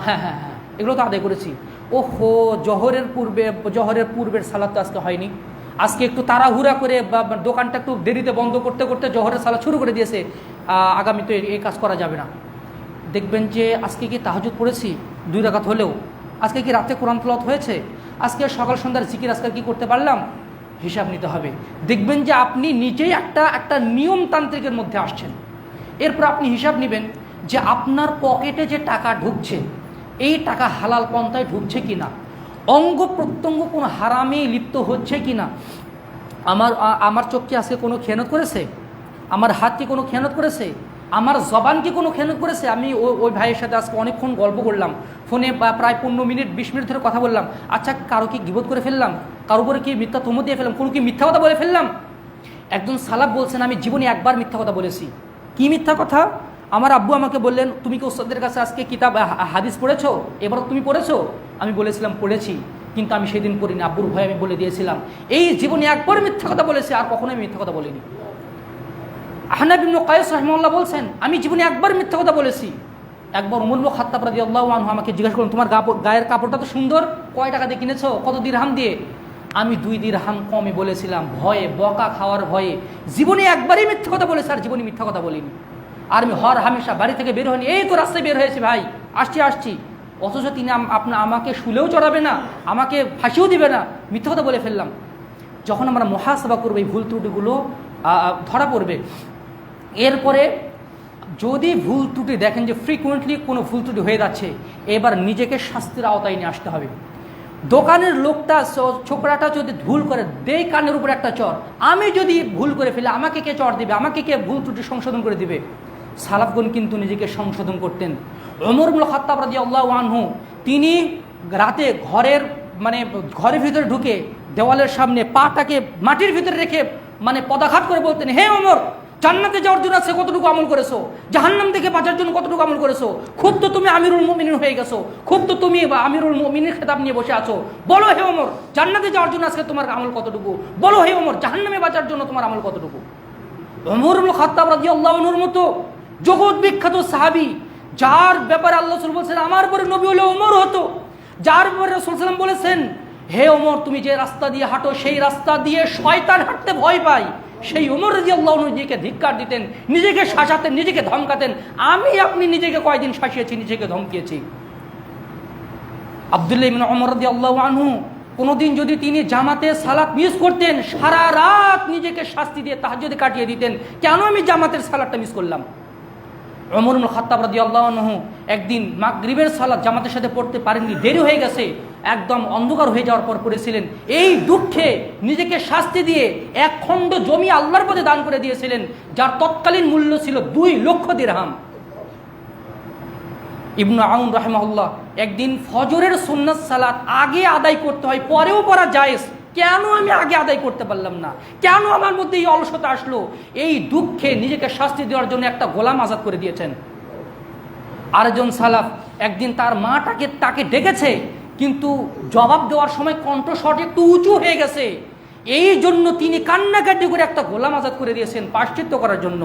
হ্যাঁ হ্যাঁ হ্যাঁ, এগুলো তো আদায় করেছি। ওহো জোহরের পূর্বের সালাত তো আজকে হয়নি। আজকে একটু তাড়াহুড়া করে দোকানটা একটু দেরিতে বন্ধ করতে করতে জোহরের সালাত শুরু করে দিয়েছে, আগামী তো এই কাজ করা যাবে না। দেখবেন যে আজকে কি তাহাজ্জুদ পড়েছি 2 রাকাত হলেও, আজকে কি রাতে কোরআন তেলাওয়াত হয়েছে, আজকে সকাল সন্ধ্যার জিকির আজকাল কি করতে পারলাম, হিসাব নিতে হবে। দেখবেন যে আপনি নিজেই একটা নিয়মতান্ত্রিকের মধ্যে আসছেন। এরপর আপনি হিসাব নেবেন যে আপনার পকেটে যে টাকা ঢুকছে, এই টাকা হালাল পন্থায় ঢুকছে কিনা, অঙ্গ প্রত্যঙ্গ কোনো হারামে লিপ্ত হচ্ছে কিনা। আমার চোখ কি আজকে কোনো খেয়ানত করেছে? আমার হাত কি কোনো খেয়ানত করেছে? আমার জবান কি কোনো খেয়ানত করেছে? আমি ওই ভাইয়ের সাথে আজকে অনেকক্ষণ গল্প করলাম ফোনে, প্রায় 15 মিনিট 20 মিনিট ধরে কথা বললাম। আচ্ছা কারো কি গীবত করে ফেললাম? কারো উপরে কি মিথ্যা তুহমত দিয়ে ফেললাম? কোনো কি মিথ্যা কথা বলে ফেললাম? একজন সালাফ বলছেন আমি জীবনে একবার মিথ্যা কথা বলেছি। কি মিথ্যা কথা? আমার আব্বু আমাকে বললেন তুমি কি ওস্তাদের কাছে আজকে কিতাব হাদিস পড়েছো, এবার তুমি পড়েছো? আমি বলেছিলাম পড়েছি, কিন্তু আমি সেদিন পড়িনি, আব্বুর ভয়ে আমি বলে দিয়েছিলাম। এই জীবনে একবার মিথ্যা কথা বলেছি, আর কখনোই আমি মিথ্যা কথা বলিনি। আহনাব ইবনে কায়েস রাহিমাহুল্লাহ বলছেন আমি জীবনে একবার মিথ্যা কথা বলেছি। একবার ওমর ইবনে খাত্তাব রাদিয়াল্লাহু আনহু আমাকে জিজ্ঞাসা করলেন তোমার গায়ের কাপড়টা তো সুন্দর, কয় টাকা দিয়ে কিনেছো, কত দিরহাম দিয়ে? আমি 2 দিরহাম কমে বলেছিলাম, ভয়ে, বকা খাওয়ার ভয়ে। জীবনে একবারই মিথ্যা কথা বলেছি, আর জীবনে মিথ্যা কথা বলিনি। আর আমি হামেশা বাড়ি থেকে বের হয়নি, এই তো রাস্তায় বের হয়েছি ভাই, আসছি। অথচ তিনি আমাকে শুলেও চড়াবে না, আমাকে ফাঁসিও দিবে না, মিথ্যা কথা বলে ফেললাম। যখন আমরা মুহাসাবা করবো এই ভুল ত্রুটিগুলো ধরা পড়বে। এরপরে যদি ভুল ত্রুটি দেখেন যে ফ্রিকুয়েন্টলি কোনো ভুল ত্রুটি হয়ে যাচ্ছে, এবার নিজেকে শাস্তির আওতায় নিয়ে আসতে হবে। দোকানের লোকটা ছোকরাটা যদি ভুল করে দেই কানের উপরে একটা চর, আমি যদি ভুল করে ফেলি আমাকে কে চর দিবে, আমাকে কে ভুল ত্রুটি সংশোধন করে দিবে? সালাফগণ কিন্তু নিজেকে সংশোধন করতেন। ওমর ইবনে খাত্তাব রাদিয়াল্লাহু আনহু তিনি রাতে ঘরের ভিতরে ঢুকে দেওয়ালের সামনে পাটাকে মাটির ভিতরে রেখে পদাঘাত করে বলতেন, হে ওমর, জান্নাতে যাওয়ার জন্য আজকে কতটুকু আমল করেছো, জাহান্নাম থেকে বাঁচার জন্য কতটুকু আমল করেছো, খুব তো তুমি আমিরুল মুমিনিন হয়ে গেছো, খুব তো তুমি আমিরুল মুমিনিন খেতাব নিয়ে বসে আছো, বলো হে ওমর জান্নাতে যাওয়ার জন্য আজকে তোমার আমল কতটুকু, বলো হে ওমর জাহান্নামে বাঁচার জন্য তোমার আমল কতটুকু। ওমর ইবনে খাত্তাব রাদিয়াল্লাহু আনহুর মতো জগৎ বিখ্যাত সাহাবী, যার ব্যাপারে আল্লাহ রাসূল বলেছেন আমার পরে নবী হলে ওমর হতো, যার ব্যাপারে রাসূল সাল্লাল্লাহু আলাইহি ওয়াসাল্লাম বলেছেন হে ওমর তুমি যে রাস্তা দিয়ে হাঁটো সেই রাস্তা দিয়ে শয়তান হাঁটতে ভয় পায়, সেই ওমর রাদিয়াল্লাহু আনহু নিজেকে ধিক্কার দিতেন, নিজেকে শাসাতেন, নিজেকে ধমকাতেন। আপনি নিজেকে কয়দিন শাসিয়েছি, নিজেকে ধমকিয়েছি। আব্দুল্লাহ ইবনে ওমর রাদিয়াল্লাহু আনহু কোনোদিন যদি তিনি জামাতে সালাত মিস করতেন, সারা রাত নিজেকে শাস্তি দিয়ে তাহাজ্জুদে কাটিয়ে দিতেন, কেন আমি জামাতের সালাতটা মিস করলাম। ওমর ইবনে খাত্তাব রাদিয়াল্লাহু আনহু একদিন মাগরিবের সালাত জামাতের সাথে পড়তে পারেননি, দেরি হয়ে গেছে, একদম অন্ধকার হয়ে যাওয়ার পর পড়েছিলেন। এই দুঃখে নিজেকে শাস্তি দিয়ে 1 খণ্ড জমি আল্লাহর পথে দান করে দিয়েছিলেন, যার তৎকালীন মূল্য ছিল 2 লক্ষ দিরহাম। ইবনে আউন রাহিমাহুল্লাহ একদিন ফজরের সুন্নাত সালাত আগে আদায় করতে হয়, পরেও পড়া জায়েজ, কেন আমি আগে আদায় করতে পারলাম না, কেন আমার মধ্যে এই অলসতা আসলো, এই দুঃখে নিজেকে শাস্তি দেওয়ার জন্য একটা গোলাম আজাদ করে দিয়েছেন। আরেকজন সালাফ একদিন তার মা তাকে ডেকেছে, কিন্তু জবাব দেওয়ার সময় কণ্ঠস্বর একটু উঁচু হয়ে গেছে, এই জন্য তিনি কান্নাকাটি করে একটা গোলাম আজাদ করে দিয়েছেন প্রায়শ্চিত্ত করার জন্য।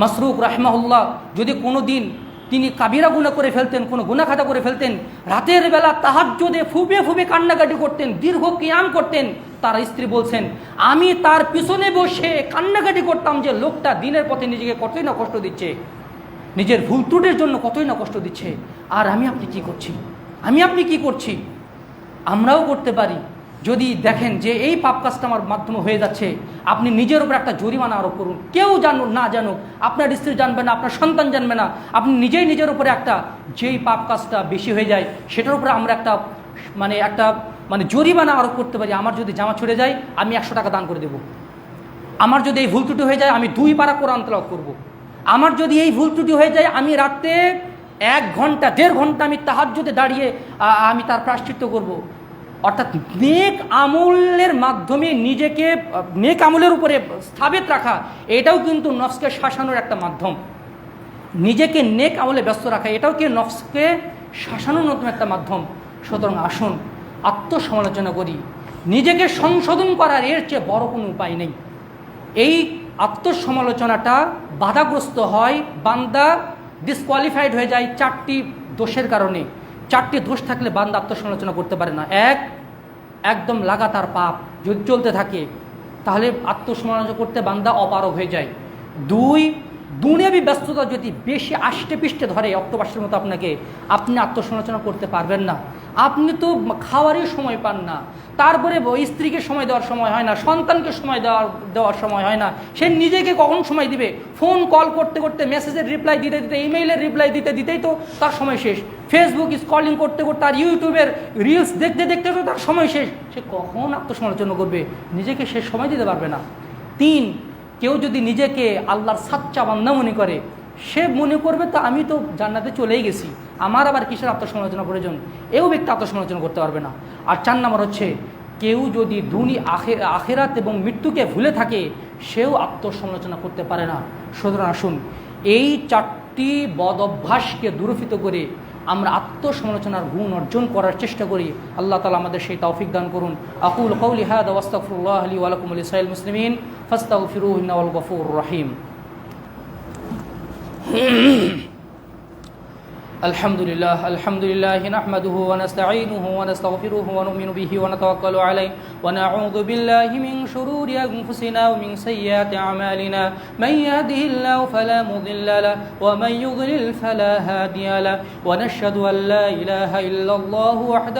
মাসরুক রাহিমাহুল্লাহ যদি কোনো দিন তিনি কাবিরা গুনাহ করে ফেলতেন, কোনো গুনাহ খাতা করে ফেলতেন, রাতের বেলা তাহাজ্জুদে ফুঁপে ফুঁপে কান্নাকাটি করতেন, দীর্ঘ কিয়াম করতেন। তার স্ত্রী বলছেন আমি তার পিছনে বসে কান্নাকাটি করতাম যে লোকটা দিনের পথে নিজেকে কতই না কষ্ট দিচ্ছে, নিজের ভুল ত্রুটির জন্য কতই না কষ্ট দিচ্ছে, আর আমি আপনি কি করছি। আমরাও করতে পারি। যদি দেখেন যে এই পাপ কাজটা আমার মাধ্যমে হয়ে যাচ্ছে, আপনি নিজের উপর একটা জরিমানা আরোপ করুন, কেউ জানুক না জানুক, আপনার স্ত্রী জানবে না, আপনার সন্তান জানবে না, আপনি নিজেই নিজের উপরে যেই পাপ কাজটা বেশি হয়ে যায় সেটার উপরে আমরা একটা মানে জরিমানা আরোপ করতে পারি। আমার যদি জামা ছুটে যায় আমি 100 টাকা দান করে দেব। আমার যদি এই ভুল ত্রুটি হয়ে যায় আমি 2 পারা কোরআন তেলাওয়াত করব। আমার যদি এই ভুল ত্রুটি হয়ে যায় আমি রাতে 1 ঘন্টা 1.5 ঘন্টা আমি তাহাজ্জুদে দাঁড়িয়ে আমি তার প্রায়শ্চিত্ত করব। অর্থাৎ নেক আমলের মাধ্যমে নিজেকে নেক আমলের উপরে স্থাপিত রাখা, এটাও কিন্তু নফসকে শাসানোর একটা মাধ্যম। নিজেকে নেক আমলে ব্যস্ত রাখা, এটাও কি নফসকে শাসানোর নতুন একটা মাধ্যম। সুতরাং আসুন আত্মসমালোচনা করি। নিজেকে সংশোধন করার এর চেয়ে বড় কোনো উপায় নেই। এই আত্মসমালোচনাটা বাধাগ্রস্ত হয়, বান্দা ডিসকোয়ালিফাইড হয়ে যায় 4টি দোষের কারণে। 4টি দোষ থাকলে বান্দা আত্মসমালোচনা করতে পারে না। একদম লাগাতার পাপ যদি চলতে থাকে তাহলে আত্মসমালোচনা করতে বান্দা অপারগ হয়ে যায়। 2, দুনিয়াবি ব্যস্ততা যদি বেশি আষ্টে পিষ্টে ধরে অক্টোপাসের মতো আপনাকে, আপনি আত্মসমালোচনা করতে পারবেন না। আপনি তো খাওয়ারই সময় পান না, তারপরে স্ত্রীকে সময় দেওয়ার সময় হয় না, সন্তানকে সময় দেওয়ার সময় হয় না, সে নিজেকে কখন সময় দিবে? ফোন কল করতে করতে, মেসেজের রিপ্লাই দিতে দিতে, ইমেইলের রিপ্লাই দিতে দিতেই তো তার সময় শেষ। ফেসবুক স্ক্রলিং করতে করতে আর ইউটিউবের রিলস দেখতে দেখতে তো তার সময় শেষ। সে কখন আত্মসমালোচনা করবে? নিজেকে সে সময় দিতে পারবে না। 3, কেউ যদি নিজেকে আল্লাহর সাচ্চা বান্দা মনে করে, সে মনে করবে তো আমি তো জান্নাতে চলেই গেছি, আমার আবার কিসের আত্মসমালোচনা প্রয়োজন? এও ব্যক্তি আত্মসমালোচনা করতে পারবে না। আর 4 নম্বর হচ্ছে, কেউ যদি আখেরাত এবং মৃত্যুকে ভুলে থাকে, সেও আত্মসমালোচনা করতে পারে না। সুতরাং আসুন এই 4টি বদ অভ্যাসকে দূরীভূত করে আমরা আত্মসমালোচনার গুণ অর্জন করার চেষ্টা করি। আল্লাহ তাআলা আমাদের সেই তৌফিক দান করুন। আকুলু কাওলি হাযা ওয়া আস্তাগফিরুল্লাহ লি ওয়া লাকুম ওয়া লিসাইরিল মুসলিমিন ফাস্তাগফিরুহু ইন্নাহু হুয়াল গফুরুর রহিম। الحمد لله نحمده ونستعينه ونستغفره ونؤمن به ونتوكل عليه ونعوذ بالله من شرور أنفسنا ومن سيئات أعمالنا من يهده الله فلا مضل له ومن يضلل فلا هادي له ونشهد أن لا إله إلا الله وحده